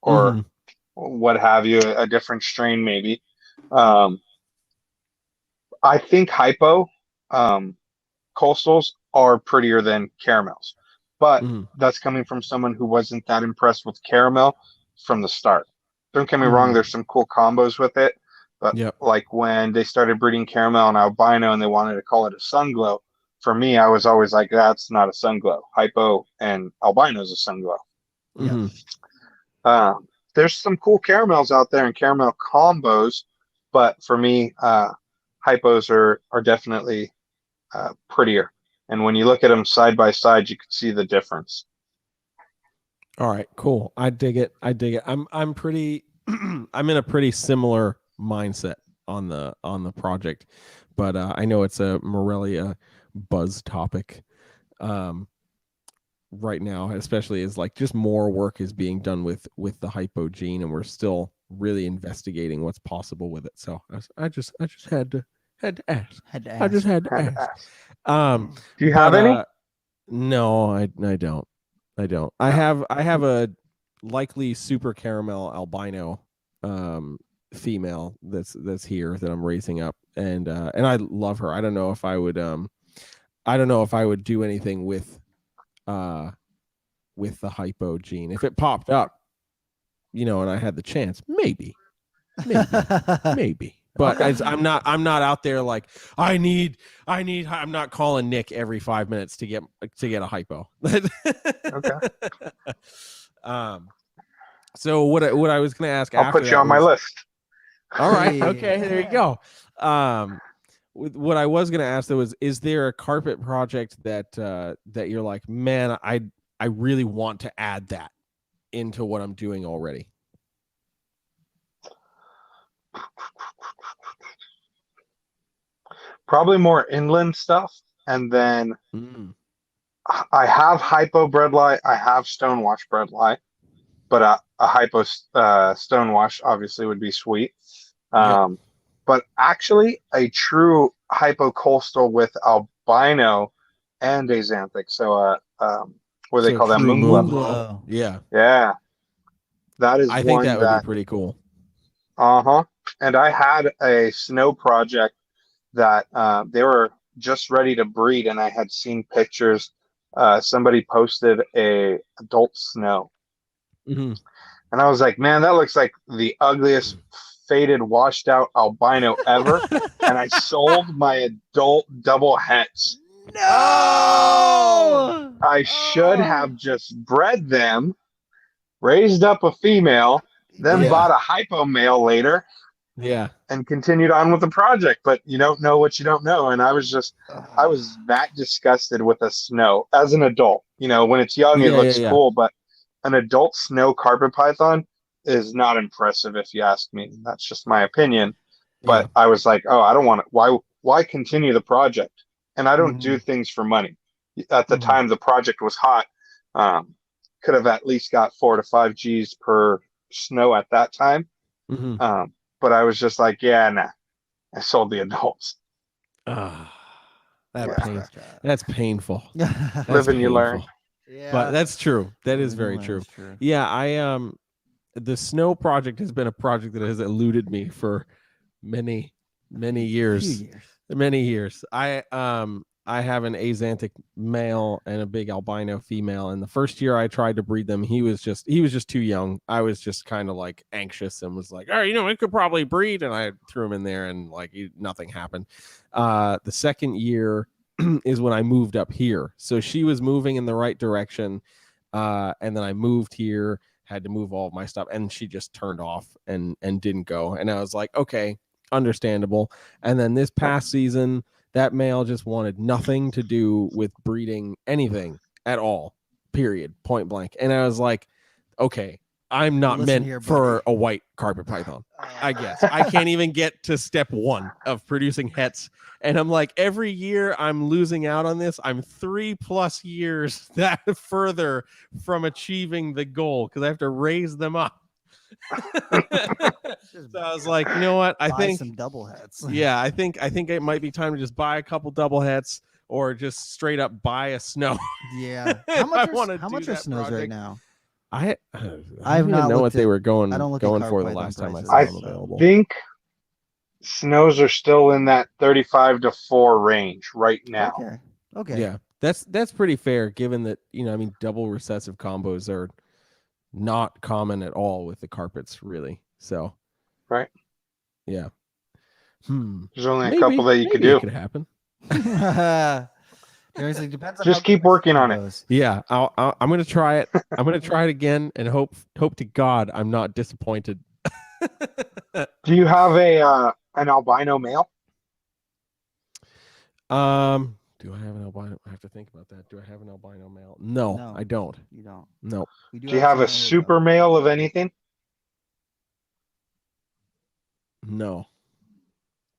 or Mhm. what have you, a different strain maybe. I think hypo coastals are prettier than caramels, but Mhm. that's coming from someone who wasn't that impressed with caramel from the start. Don't get me wrong, there's some cool combos with it, but Yep. like when they started breeding caramel and albino and they wanted to call it a sun glow, for me, I was always like, that's not a sun glow. Hypo and albino is a sun glow. Mhm. There's some cool caramels out there and caramel combos, but for me, hypos are definitely prettier. And when you look at them side by side, you can see the difference. All right, cool. I dig it. I'm pretty I'm in a pretty similar mindset on the project, but I know it's a Morelia buzz topic right now, especially as like just more work is being done with the hypo gene, and we're still really investigating what's possible with it. So I just had to ask. I just had to ask. Do you have any? No, I don't. I have a likely super caramel albino female that's here that I'm raising up, and I love her. I don't know if I would do anything with the hypo gene if it popped up, and I had the chance, maybe. But I'm not out there like I'm not calling Nick every 5 minutes to get a hypo. Okay. So what I was going to ask, I'll put you on my list. All right. Hey. Okay. There you go. What I was going to ask though is there a carpet project that you're like, man, I really want to add that into what I'm doing already? Probably more inland stuff, and then I have hypo bredli, I have stonewash bredli, but a hypo stonewash obviously would be sweet. But actually, a true hypo coastal with albino and axanthic. So what do they call that? true Moonglow. Yeah. Yeah, that is I think one that would be pretty cool. And I had a snow project that they were just ready to breed, and I had seen pictures. Somebody posted a adult snow, and I was like, man, that looks like the ugliest faded washed out albino ever. And I sold my adult double hets No. I should have just bred them, raised up a female, then Yeah. bought a hypo male later, Yeah. and continued on with the project. But you don't know what you don't know. And I was that disgusted with a snow as an adult. When it's young, it looks Yeah. cool, but an adult snow carpet python is not impressive, if you ask me. That's just my opinion. But I was like, oh, I don't want to. Why continue the project? And I don't do things for money. At the time, the project was hot. Could have at least got 4 to 5 G's per snow at that time. But I was just like, yeah, nah. I sold the adults. That's painful. That's Live and you learn. Yeah. But that's true. That is very true. Yeah, the snow project has been a project that has eluded me for many years. Many years. I have an Azantic male and a big albino female, and the first year I tried to breed them, he was just too young. I was just kind of like anxious and was like, oh, it could probably breed, and I threw him in there, and like nothing happened. The second year is when I moved up here, so she was moving in the right direction, and then I moved here, had to move all of my stuff, and she just turned off and didn't go, and I was like, okay, understandable. And then this past season, that male just wanted nothing to do with breeding anything at all, period, point blank. And I was like, okay, I'm not meant for a white carpet python. I guess I can't even get to step 1 of producing hets. And I'm like, every year I'm losing out on this. I'm 3+ years that further from achieving the goal because I have to raise them up. So I was like, you know what? I think some double hets. Yeah, I think it might be time to just buy a couple double hets or just straight up buy a snow. Yeah. How much are snows right now? I have don't not even know what looked they at- were going I don't look at for carpet the python last time I prices. saw I them available. think snows are still in that 35 to 4 range right now. Okay. Yeah, that's pretty fair given that double recessive combos are not common at all with the carpets, really. So, right? Yeah. There's only a couple that you could do. It could happen. Depends on just keep working on it. Yeah, I'm gonna try it. I'm gonna try it again and hope to God I'm not disappointed. Do you have an albino male? Do I have an albino? I have to think about that. Do I have an albino male? No, I don't. You don't. No. Do you have a super male of anything? No.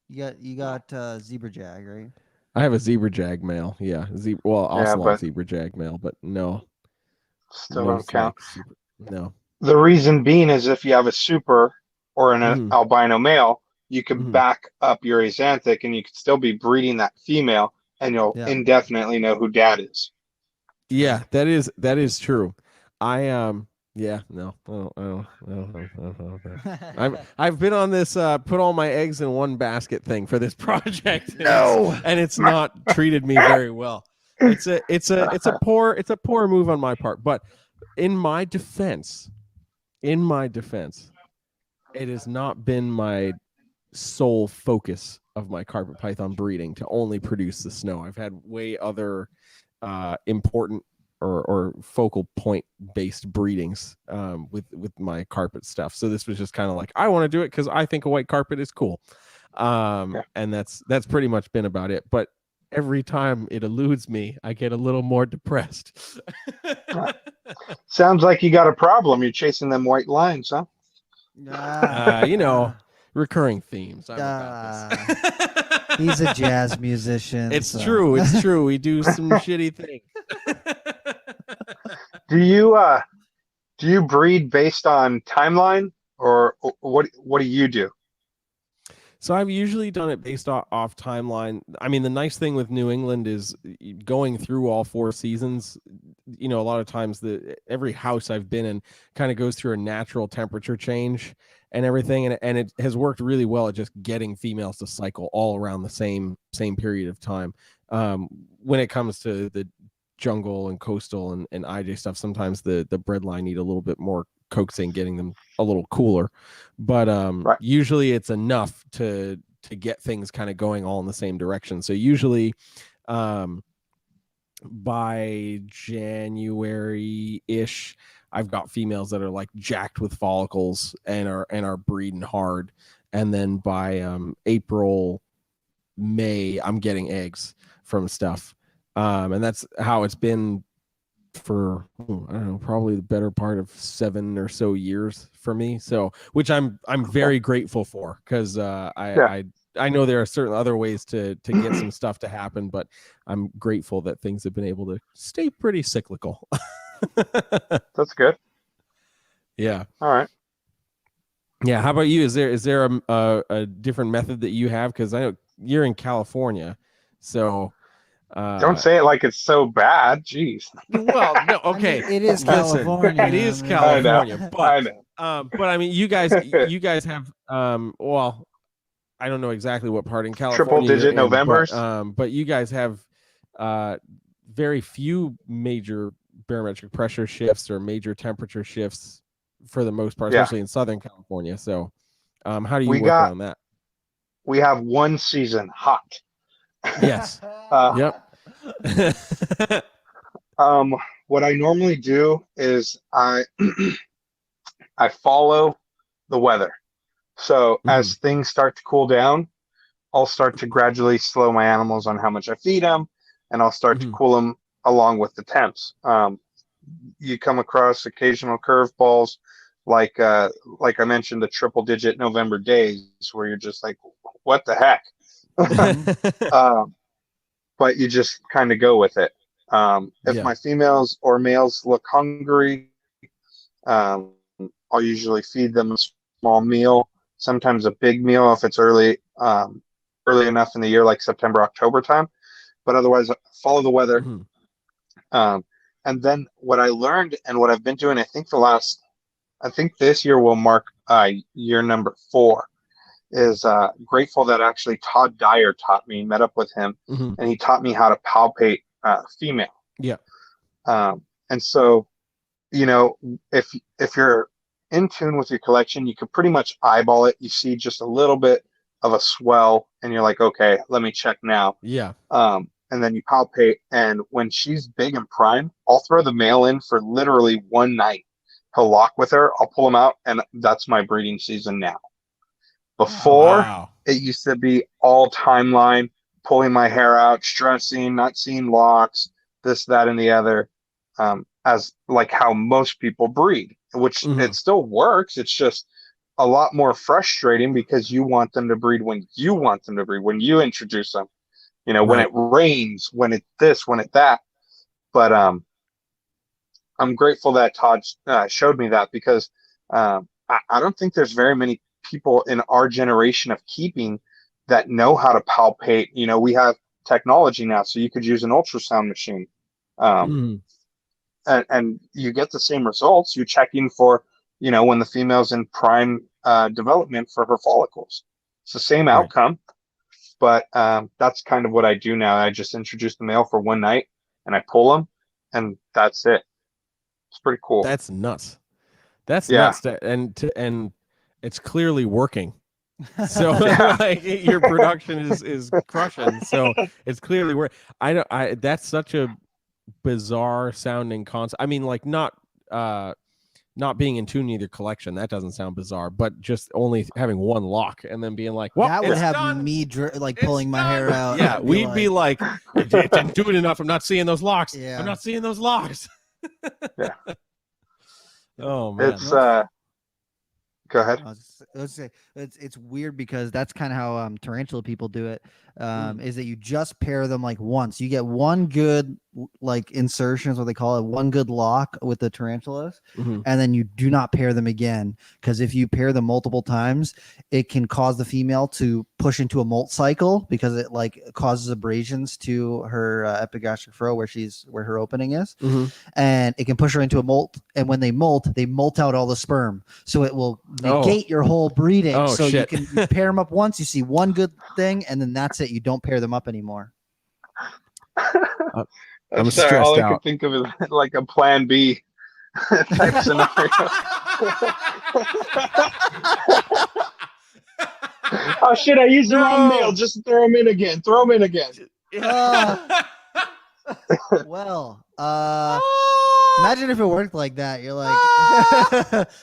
You got zebra jag, right? I have a zebra jag male. Yeah. Ocelot zebra jag male, but no. Still don't count. No. The reason being is if you have a super or an albino male, you can back up your Azanthic and you can still be breeding that female and you'll indefinitely know who dad is. Yeah, that is true. I no. I don't. I've been on this put all my eggs in one basket thing for this project. And it's not treated me very well. It's a poor move on my part, but in my defense, it has not been my sole focus of my carpet python breeding to only produce the snow. I've had way other important or focal point based breedings with my carpet stuff. So this was just kind of like, I want to do it because I think a white carpet is cool. And that's pretty much been about it. But every time it eludes me, I get a little more depressed. Sounds like you got a problem. You're chasing them white lines, huh? Recurring themes. He's a jazz musician. It's true. It's true. We do some shitty things. Do you breed based on timeline or what do you do? So I've usually done it based off timeline. I mean, the nice thing with New England is going through all 4 seasons. A lot of times every house I've been in kind of goes through a natural temperature change and everything, and it has worked really well at just getting females to cycle all around the same period of time. When it comes to the jungle and coastal and IJ stuff, sometimes the bred line need a little bit more coaxing, getting them a little cooler, but usually it's enough to get things kind of going all in the same direction. So usually by January-ish, I've got females that are like jacked with follicles and are breeding hard. And then by April, May, I'm getting eggs from stuff. And that's how it's been for, I don't know, probably the better part of 7 or so years for me. So, which I'm very grateful for, because I know there are certain other ways to get some stuff to happen, but I'm grateful that things have been able to stay pretty cyclical. That's good. Yeah. All right. Yeah. How about you? Is there a different method that you have? Because I know you're in California, so Don't say it like it's so bad. Jeez. well, no, okay. I mean, it is Listen, California. it is I mean, California, I know. but I mean, you guys have well, I don't know exactly what part in California Triple-digit you're in, Novembers. but you guys have very few major barometric pressure shifts or major temperature shifts for the most part, especially in Southern California. So, how do you work around that? We have one season hot. Yes. Yep. What I normally do is I follow the weather. So as things start to cool down, I'll start to gradually slow my animals on how much I feed them, and I'll start to cool them along with the temps. You come across occasional curveballs, like I mentioned, the triple-digit November days where you're just like, what the heck? But you just kind of go with it. If my females or males look hungry, I'll usually feed them a small meal, sometimes a big meal if it's early enough in the year, like September, October time. But otherwise, follow the weather. And then what I learned and what I've been doing, I think this year will mark year number 4, is grateful that actually Todd Dyer taught me, met up with him, and he taught me how to palpate female. Yeah. And so, you know, if you're in tune with your collection, you can pretty much eyeball it. You see just a little bit of a swell, and you're like, okay, let me check now. Yeah. And then you palpate, and when she's big and prime, I'll throw the male in for literally one night. He'll lock with her, I'll pull him out, and that's my breeding season now. Before, it used to be all timeline, pulling my hair out, stressing, not seeing locks, this, that, and the other, as like how most people breed, which it still works. It's just a lot more frustrating because you want them to breed when you want them to breed, when you introduce them, you know, when it rains, when it this, when it that. But I'm grateful that Todd showed me that, because I don't think there's very many people in our generation of keeping that know how to palpate. You know, we have technology now, so you could use an ultrasound machine, and you get the same results. You're checking for, you know, when the female's in prime development for her follicles. It's the same outcome, but that's kind of what I do now. I just introduce the male for one night, and I pull them, and that's it. It's pretty cool. That's nuts. That's nuts. And it's clearly working. So like, your production is crushing. So it's clearly working. That's such a bizarre sounding concept. I mean, like not being in tune with your collection, that doesn't sound bizarre, but just only having one lock and then being like, well, that would have done. me pulling my hair out. Yeah, we'd be like, it didn't do it enough. I'm not seeing those locks. Yeah. I'm not seeing those locks. Yeah. Oh man. It's go ahead. Let's say it's weird because that's kind of how tarantula people do it. Is that you just pair them like once. You get one good like insertion is what they call it, one good lock with the tarantulas, and then you do not pair them again, because if you pair them multiple times, it can cause the female to push into a molt cycle, because it like causes abrasions to her epigastric furrow where her opening is, and it can push her into a molt. And when they molt out all the sperm, so it will negate your whole breeding. So shit. you pair them up once, you see one good thing, and then that's it. You don't pair them up anymore. I'm sorry, stressed all I out. could think of is like a plan B type scenario. Oh shit, I used the wrong male. Just throw him in again. Well, imagine if it worked like that. You're like,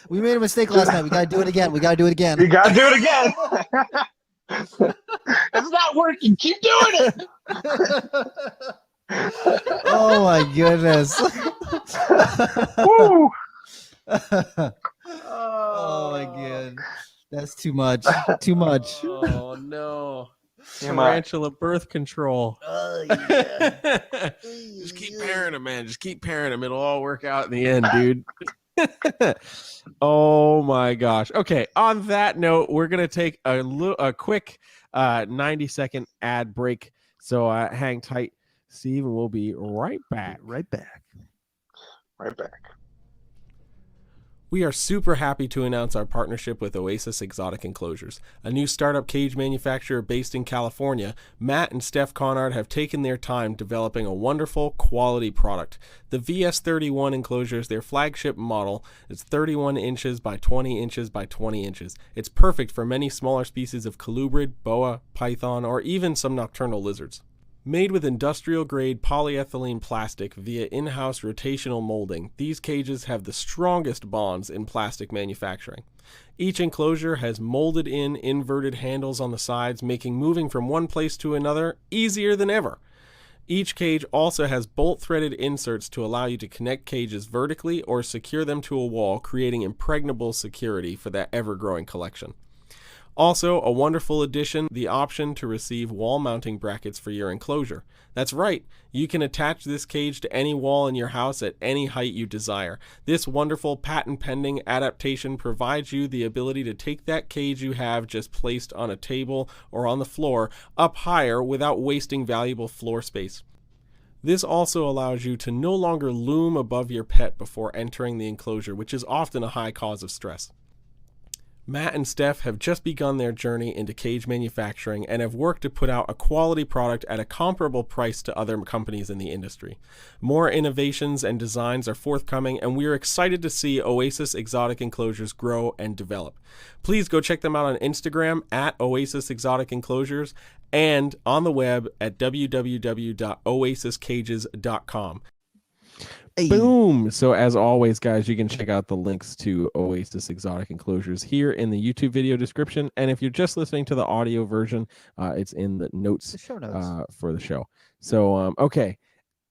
we made a mistake last night. We got to do it again. We got to do it again. You gotta do it again. It's not working. Keep doing it. Oh my goodness. Woo. Oh my god. That's too much. Too much. Oh no. Too much. Tarantula birth control. Oh, yeah. Just keep pairing them, man. Just keep pairing them. It'll all work out in the end, dude. Oh my gosh. Okay. On that note, we're gonna take a quick 90-second ad break. So hang tight, Steve, and we'll be right back. Right back. Right back. We are super happy to announce our partnership with OASIS Exotic Enclosures, a new startup cage manufacturer based in California. Matt and Steph Conard have taken their time developing a wonderful quality product. The VS31 enclosure is their flagship model. It's 31 inches by 20 inches by 20 inches. It's perfect for many smaller species of colubrid, boa, python, or even some nocturnal lizards. Made with industrial-grade polyethylene plastic via in-house rotational molding, these cages have the strongest bonds in plastic manufacturing. Each enclosure has molded-in inverted handles on the sides, making moving from one place to another easier than ever. Each cage also has bolt-threaded inserts to allow you to connect cages vertically or secure them to a wall, creating impregnable security for that ever-growing collection. Also, a wonderful addition, the option to receive wall mounting brackets for your enclosure. That's right, you can attach this cage to any wall in your house at any height you desire. This wonderful patent-pending adaptation provides you the ability to take that cage you have just placed on a table or on the floor up higher without wasting valuable floor space. This also allows you to no longer loom above your pet before entering the enclosure, which is often a high cause of stress. Matt and Steph have just begun their journey into cage manufacturing and have worked to put out a quality product at a comparable price to other companies in the industry. More innovations and designs are forthcoming, and we are excited to see OASIS Exotic Enclosures grow and develop. Please go check them out on Instagram at OASIS Exotic Enclosures and on the web at www.oasiscages.com. Hey. Boom! So as always, guys, you can check out the links to OASIS Exotic Enclosures here in the YouTube video description. And if you're just listening to the audio version, it's in the notes, The show notes. For the show. So, okay.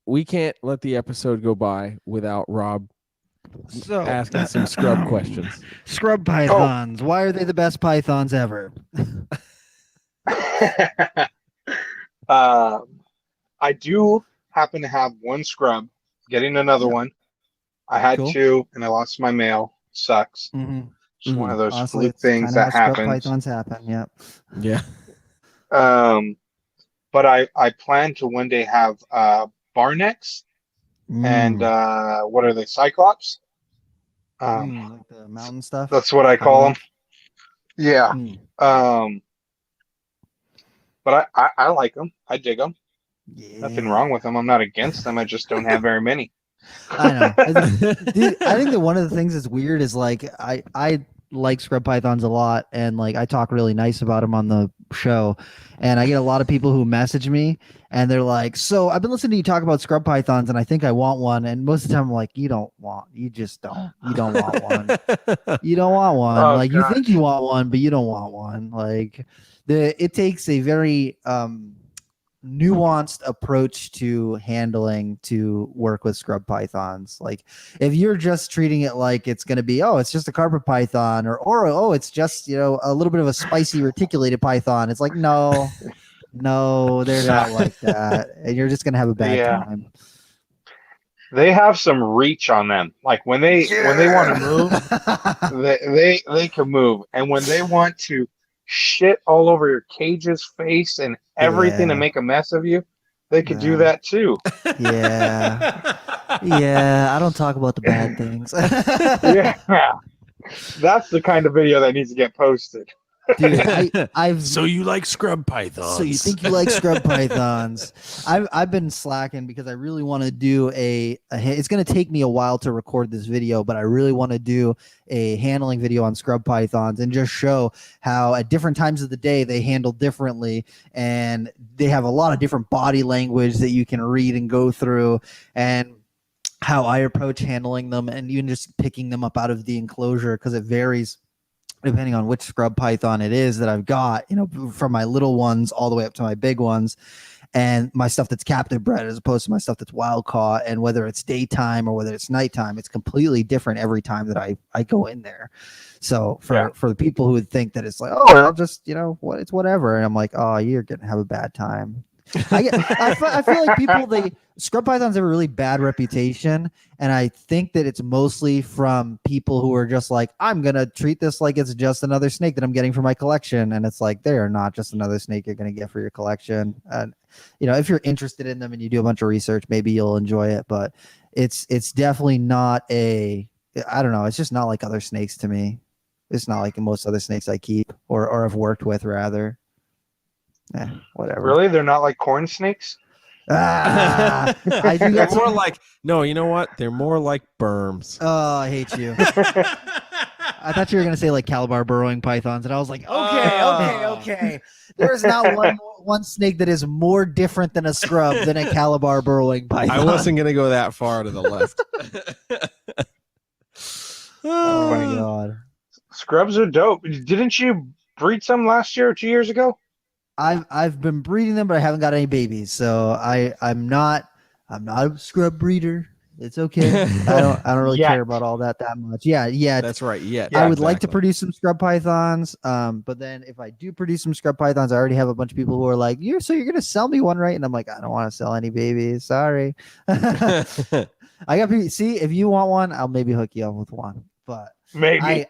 We can't let the episode go by without Rob So asking some scrub questions. scrub pythons. Why are they the best pythons ever? I do happen to have one scrub. Getting another one. I had Cool. two, and I lost my male. Sucks. Mm-hmm. Just one of those Honestly, fluke it's things kinda that how scrub happens. pythons happen. Yep. Yeah. But I plan to one day have barnecks and what are they? Cyclops. Like the mountain stuff. That's what I call them. Yeah. Mm. But I like them. I dig them. Yeah. Nothing wrong with them. I'm not against them. I just don't have very many. I know. Dude, I think that one of the things that's weird is like I like scrub pythons a lot, and like I talk really nice about them on the show, and I get a lot of people who message me and they're like, "So I've been listening to you talk about scrub pythons, and I think I want one." And most of the time, I'm like, "You don't want. You just don't. You don't want one. You don't want one. Oh, like gosh. you think you want one, but you don't want one. Like it takes a very nuanced approach to handling to work with scrub pythons. Like if you're just treating it like it's going to be, oh, it's just a carpet python, or oh, it's just, you know, a little bit of a spicy reticulated python, it's like no, they're not like that, and you're just going to have a bad time. They have some reach on them. Like when they want to move, they can move, and when they want to shit all over your cage's face and everything to make a mess of you, they could do that too. Yeah. I don't talk about the bad things. Yeah, that's the kind of video that needs to get posted. Dude, I've So you like scrub pythons? So you think you like scrub pythons? I've been slacking because I really want to do it's going to take me a while to record this video, but I really want to do a handling video on scrub pythons and just show how at different times of the day they handle differently, and they have a lot of different body language that you can read and go through, and how I approach handling them, and even just picking them up out of the enclosure, because it varies depending on which scrub python it is that I've got, from my little ones all the way up to my big ones, and my stuff that's captive bred as opposed to my stuff that's wild caught, and whether it's daytime or whether it's nighttime, it's completely different every time that I go in there. So for the people who would think that it's like, oh, I'll just, it's whatever. And I'm like, oh, you're going to have a bad time. I feel like scrub pythons have a really bad reputation, and I think that it's mostly from people who are just like, I'm gonna treat this like it's just another snake that I'm getting for my collection, and it's like they are not just another snake you're gonna get for your collection. And if you're interested in them and you do a bunch of research, maybe you'll enjoy it, but it's definitely not I don't know, it's just not like other snakes to me. It's not like most other snakes I keep or have worked with, rather. Whatever. Really? They're not like corn snakes? I do They're got more like, no, you know what? They're more like berms. Oh, I hate you. I thought you were gonna say like Calabar burrowing pythons, and I was like, okay. There is not one snake that is more different than a scrub than a Calabar burrowing python. I wasn't gonna go that far to the left. Oh my god. Scrubs are dope. Didn't you breed some last year or 2 years ago? I've been breeding them, but I haven't got any babies, so I'm not a scrub breeder. It's okay. I don't really care about all that much. Yeah. That's right. Yeah. I would like to produce some scrub pythons, but then if I do produce some scrub pythons, I already have a bunch of people who are like, you're gonna sell me one, right? And I'm like, I don't want to sell any babies. Sorry. I got people. See, if you want one, I'll maybe hook you up with one. But maybe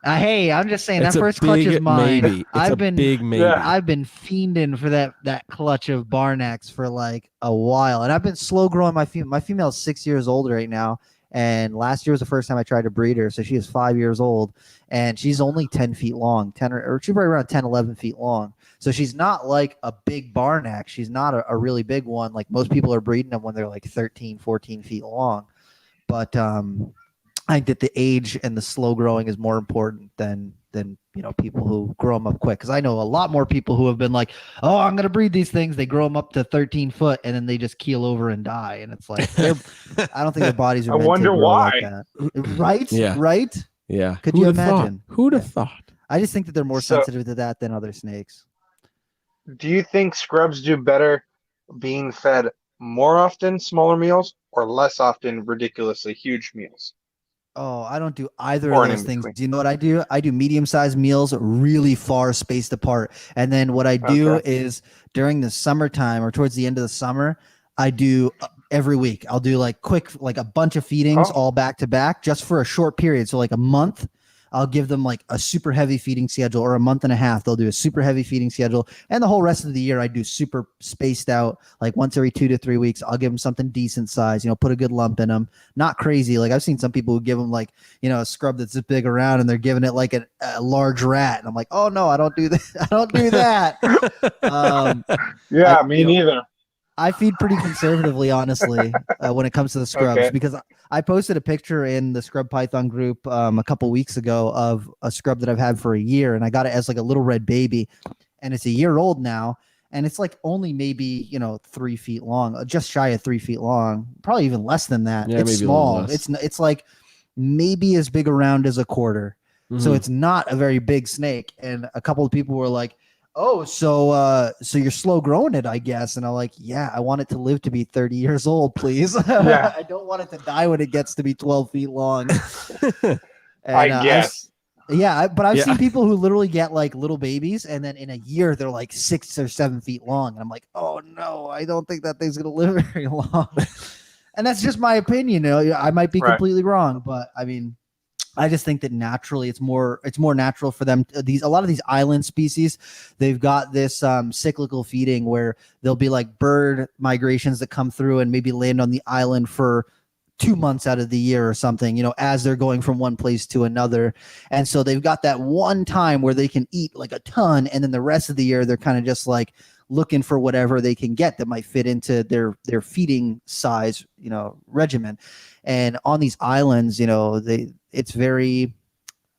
hey, I'm just saying it's that first clutch is mine. Maybe. I've been fiending for that clutch of Barnacks for like a while, and I've been slow growing my female. My female is 6 years old right now, and last year was the first time I tried to breed her, so she is 5 years old, and she's only 10 feet long, 10 or she's probably around 10, 11 feet long. So she's not like a big Barnack. She's not a really big one. Like most people are breeding them when they're like 13, 14 feet long, but I think that the age and the slow growing is more important than people who grow them up quick. Because I know a lot more people who have been like, oh, I'm gonna breed these things. They grow them up to 13 foot and then they just keel over and die. And it's like, I don't think their bodies are. I wonder why. Like that. Right? Yeah. Right? Yeah. Could you imagine? Who'd have thought? I just think that they're more sensitive to that than other snakes. Do you think scrubs do better being fed more often smaller meals or less often ridiculously huge meals? Oh, I don't do either of those things. Do you know what I do? I do medium-sized meals really far spaced apart. And then what I do is during the summertime or towards the end of the summer, I do every week. I'll do like a bunch of feedings all back to back just for a short period. So like a month, I'll give them like a super heavy feeding schedule, or a month and a half, they'll do a super heavy feeding schedule. And the whole rest of the year, I do super spaced out, like once every 2 to 3 weeks, I'll give them something decent size, put a good lump in them. Not crazy. Like I've seen some people who give them like, a scrub that's this big around and they're giving it like a large rat. And I'm like, oh no, I don't do that. I don't do that. Me neither. I feed pretty conservatively, honestly, when it comes to the scrubs, because I posted a picture in the Scrub Python group a couple weeks ago of a scrub that I've had for a year, and I got it as like a little red baby, and it's a year old now, and it's like only maybe 3 feet long, just shy of 3 feet long, probably even less than that. Yeah, it's small. It's like maybe as big around as a quarter, so it's not a very big snake. And a couple of people were like, oh, so you're slow growing it, I guess. And I'm like, yeah, I want it to live to be 30 years old, please. I don't want it to die when it gets to be 12 feet long. And, I guess. But I've seen people who literally get like little babies, and then in a year they're like 6 or 7 feet long. And I'm like, oh no, I don't think that thing's gonna live very long. And that's just my opinion. I might be completely wrong, but I mean, I just think that naturally it's more natural for them. A lot of these island species, they've got this cyclical feeding where there'll be like bird migrations that come through and maybe land on the island for 2 months out of the year or something, as they're going from one place to another. And so they've got that one time where they can eat like a ton. And then the rest of the year, they're kind of just like looking for whatever they can get that might fit into their feeding size, regimen. And on these islands, it's very,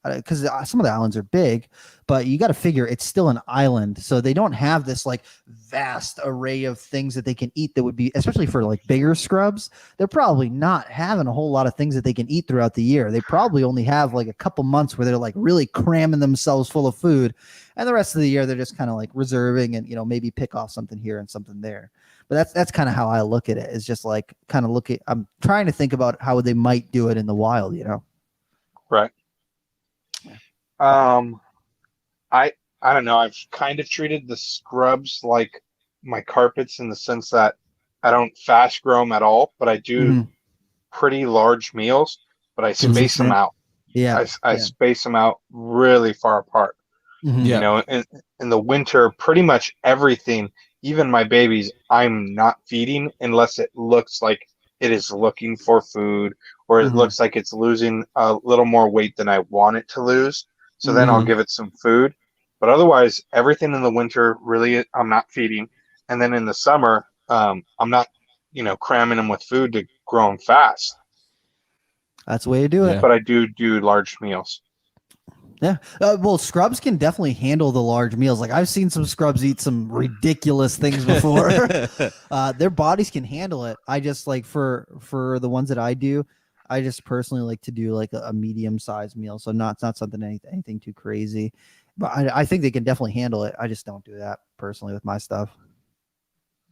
because some of the islands are big, but you got to figure it's still an island. So they don't have this like vast array of things that they can eat that would be, especially for like bigger scrubs, they're probably not having a whole lot of things that they can eat throughout the year. They probably only have like a couple months where they're like really cramming themselves full of food. And the rest of the year, they're just kind of like reserving and, maybe pick off something here and something there. But that's kind of how I look at it. It's just like kind of I'm trying to think about how they might do it in the wild, Right. I don't know. I've kind of treated the scrubs like my carpets in the sense that I don't fast grow them at all, but I do pretty large meals, but I space them out. Yeah. I space them out really far apart. Mm-hmm. In the winter, pretty much everything, even my babies, I'm not feeding unless it looks like it is looking for food or it looks like it's losing a little more weight than I want it to lose. So then I'll give it some food. But otherwise, everything in the winter, really, I'm not feeding. And then in the summer, I'm not, cramming them with food to grow them fast. That's the way to do it. But I do large meals. Yeah. Well, scrubs can definitely handle the large meals. Like I've seen some scrubs eat some ridiculous things before. Their bodies can handle it. I just like for the ones that I do, I just personally like to do like a medium-sized meal. So it's not something anything too crazy. But I think they can definitely handle it. I just don't do that personally with my stuff.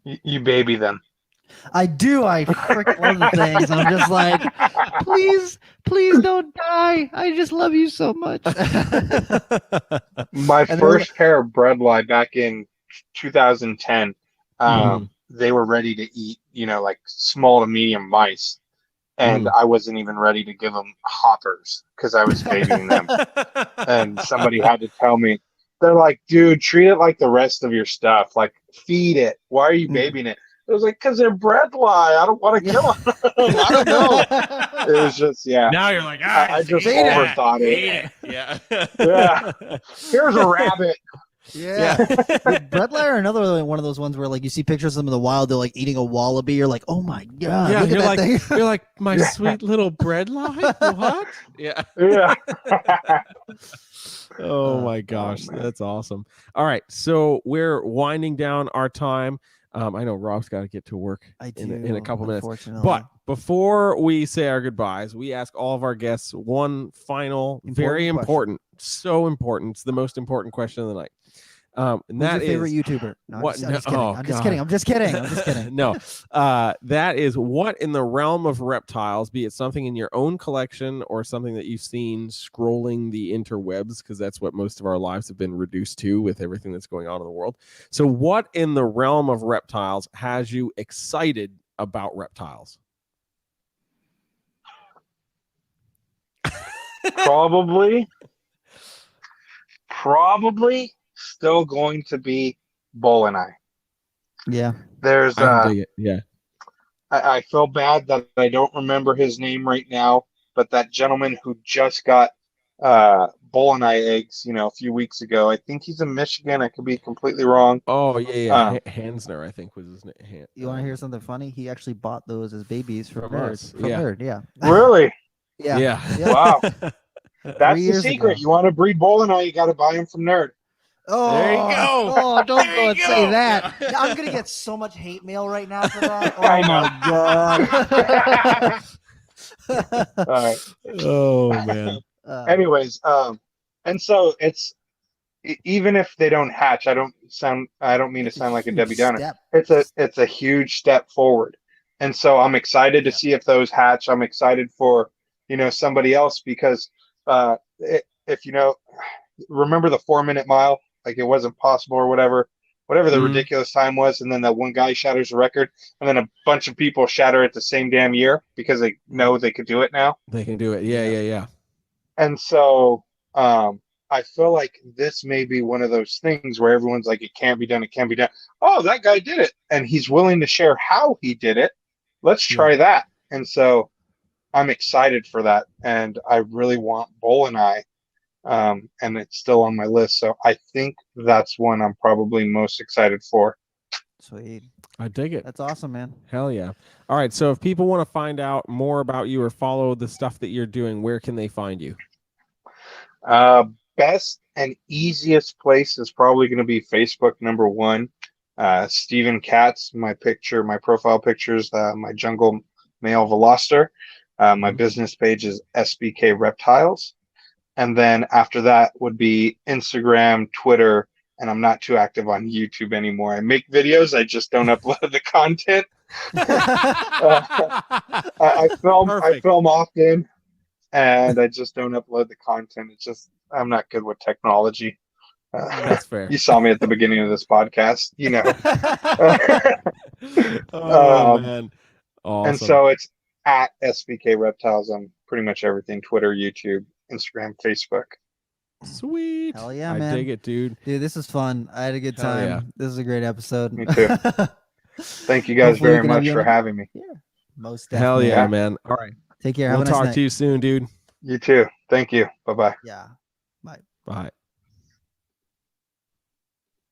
You baby them. I do. I freaking love the things. I'm just like, please don't die. I just love you so much. My first pair of bredli back in 2010, they were ready to eat, like small to medium mice. And I wasn't even ready to give them hoppers because I was babying them. And somebody had to tell me, they're like, dude, treat it like the rest of your stuff. Like, feed it. Why are you babying it? It was like, because they're bredli. I don't want to kill them. I don't know. It was just, Now you're like, I just overthought it. Yeah. Yeah. Here's a rabbit. Yeah. Bredli are another one of those ones where like you see pictures of them in the wild, they're like eating a wallaby. You're like, oh my god. Yeah, look at that thing. you're like my sweet little bredli. What? Yeah. Yeah. Oh my gosh, that's awesome. All right, so we're winding down our time. I know Rob's got to get to work in a couple minutes. But before we say our goodbyes, we ask all of our guests one final, very important, so important. It's the most important question of the night. And Who's that your favorite is YouTuber? No, what? I'm just kidding. I'm just kidding. No, that is what in the realm of reptiles, be it something in your own collection or something that you've seen scrolling the interwebs, because that's what most of our lives have been reduced to with everything that's going on in the world. So what in the realm of reptiles has you excited about reptiles? Probably still going to be Bull and I. Yeah. There's I dig it. Yeah. I feel bad that I don't remember his name right now, but that gentleman who just got Bull and I eggs, a few weeks ago. I think he's in Michigan. I could be completely wrong. Oh yeah. Hansner, I think was his name. You want to hear something funny? He actually bought those as babies from Nerd. Yeah. Really? Yeah. Wow. That's the secret. You want to breed Bull and I, you got to buy him from Nerd. Oh, there you go. Oh, don't go and say that. Yeah, I'm gonna get so much hate mail right now for that. Oh my god. All right. Oh man. Anyways, and so it's even if they don't hatch, I don't mean to sound like a Debbie Downer. It's a huge step forward, and so I'm excited to see if those hatch. I'm excited for somebody else because if remember the 4-minute mile. Like it wasn't possible or whatever the ridiculous time was. And then that one guy shatters the record and then a bunch of people shatter it the same damn year because they know they could do it now. They can do it. Yeah. And so I feel like this may be one of those things where everyone's like, it can't be done. It can't be done. Oh, that guy did it. And he's willing to share how he did it. Let's try that. And so I'm excited for that, and I really want Bull and I, and it's still on my list. So I think that's one I'm probably most excited for. Sweet. I dig it. That's awesome, man. Hell yeah. All right. So if people want to find out more about you or follow the stuff that you're doing, where can they find you? Best and easiest place is probably going to be Facebook, number one. Stephen Katz, my profile pictures, my jungle male Veloster. My business page is SBK Reptiles. And then after that would be Instagram, Twitter, and I'm not too active on YouTube anymore. I make videos, I just don't upload the content. I film often, and I just don't upload the content. It's just I'm not good with technology. That's fair. You saw me at the beginning of this podcast, you know. Man. Awesome. And so it's at SBK Reptiles on pretty much everything: Twitter, YouTube, Instagram, Facebook. Sweet. Hell yeah, I man. dig it, dude. Dude, this is fun. I had a good Hell time. yeah. This is a great episode. Me too. Thank you guys Hopefully we very can have much you for on- having me. Most Hell definitely. yeah, man. All right. Take care. We'll Have a nice talk night. to you soon, dude. You too. Thank you. Bye-bye. Yeah. Bye. Bye.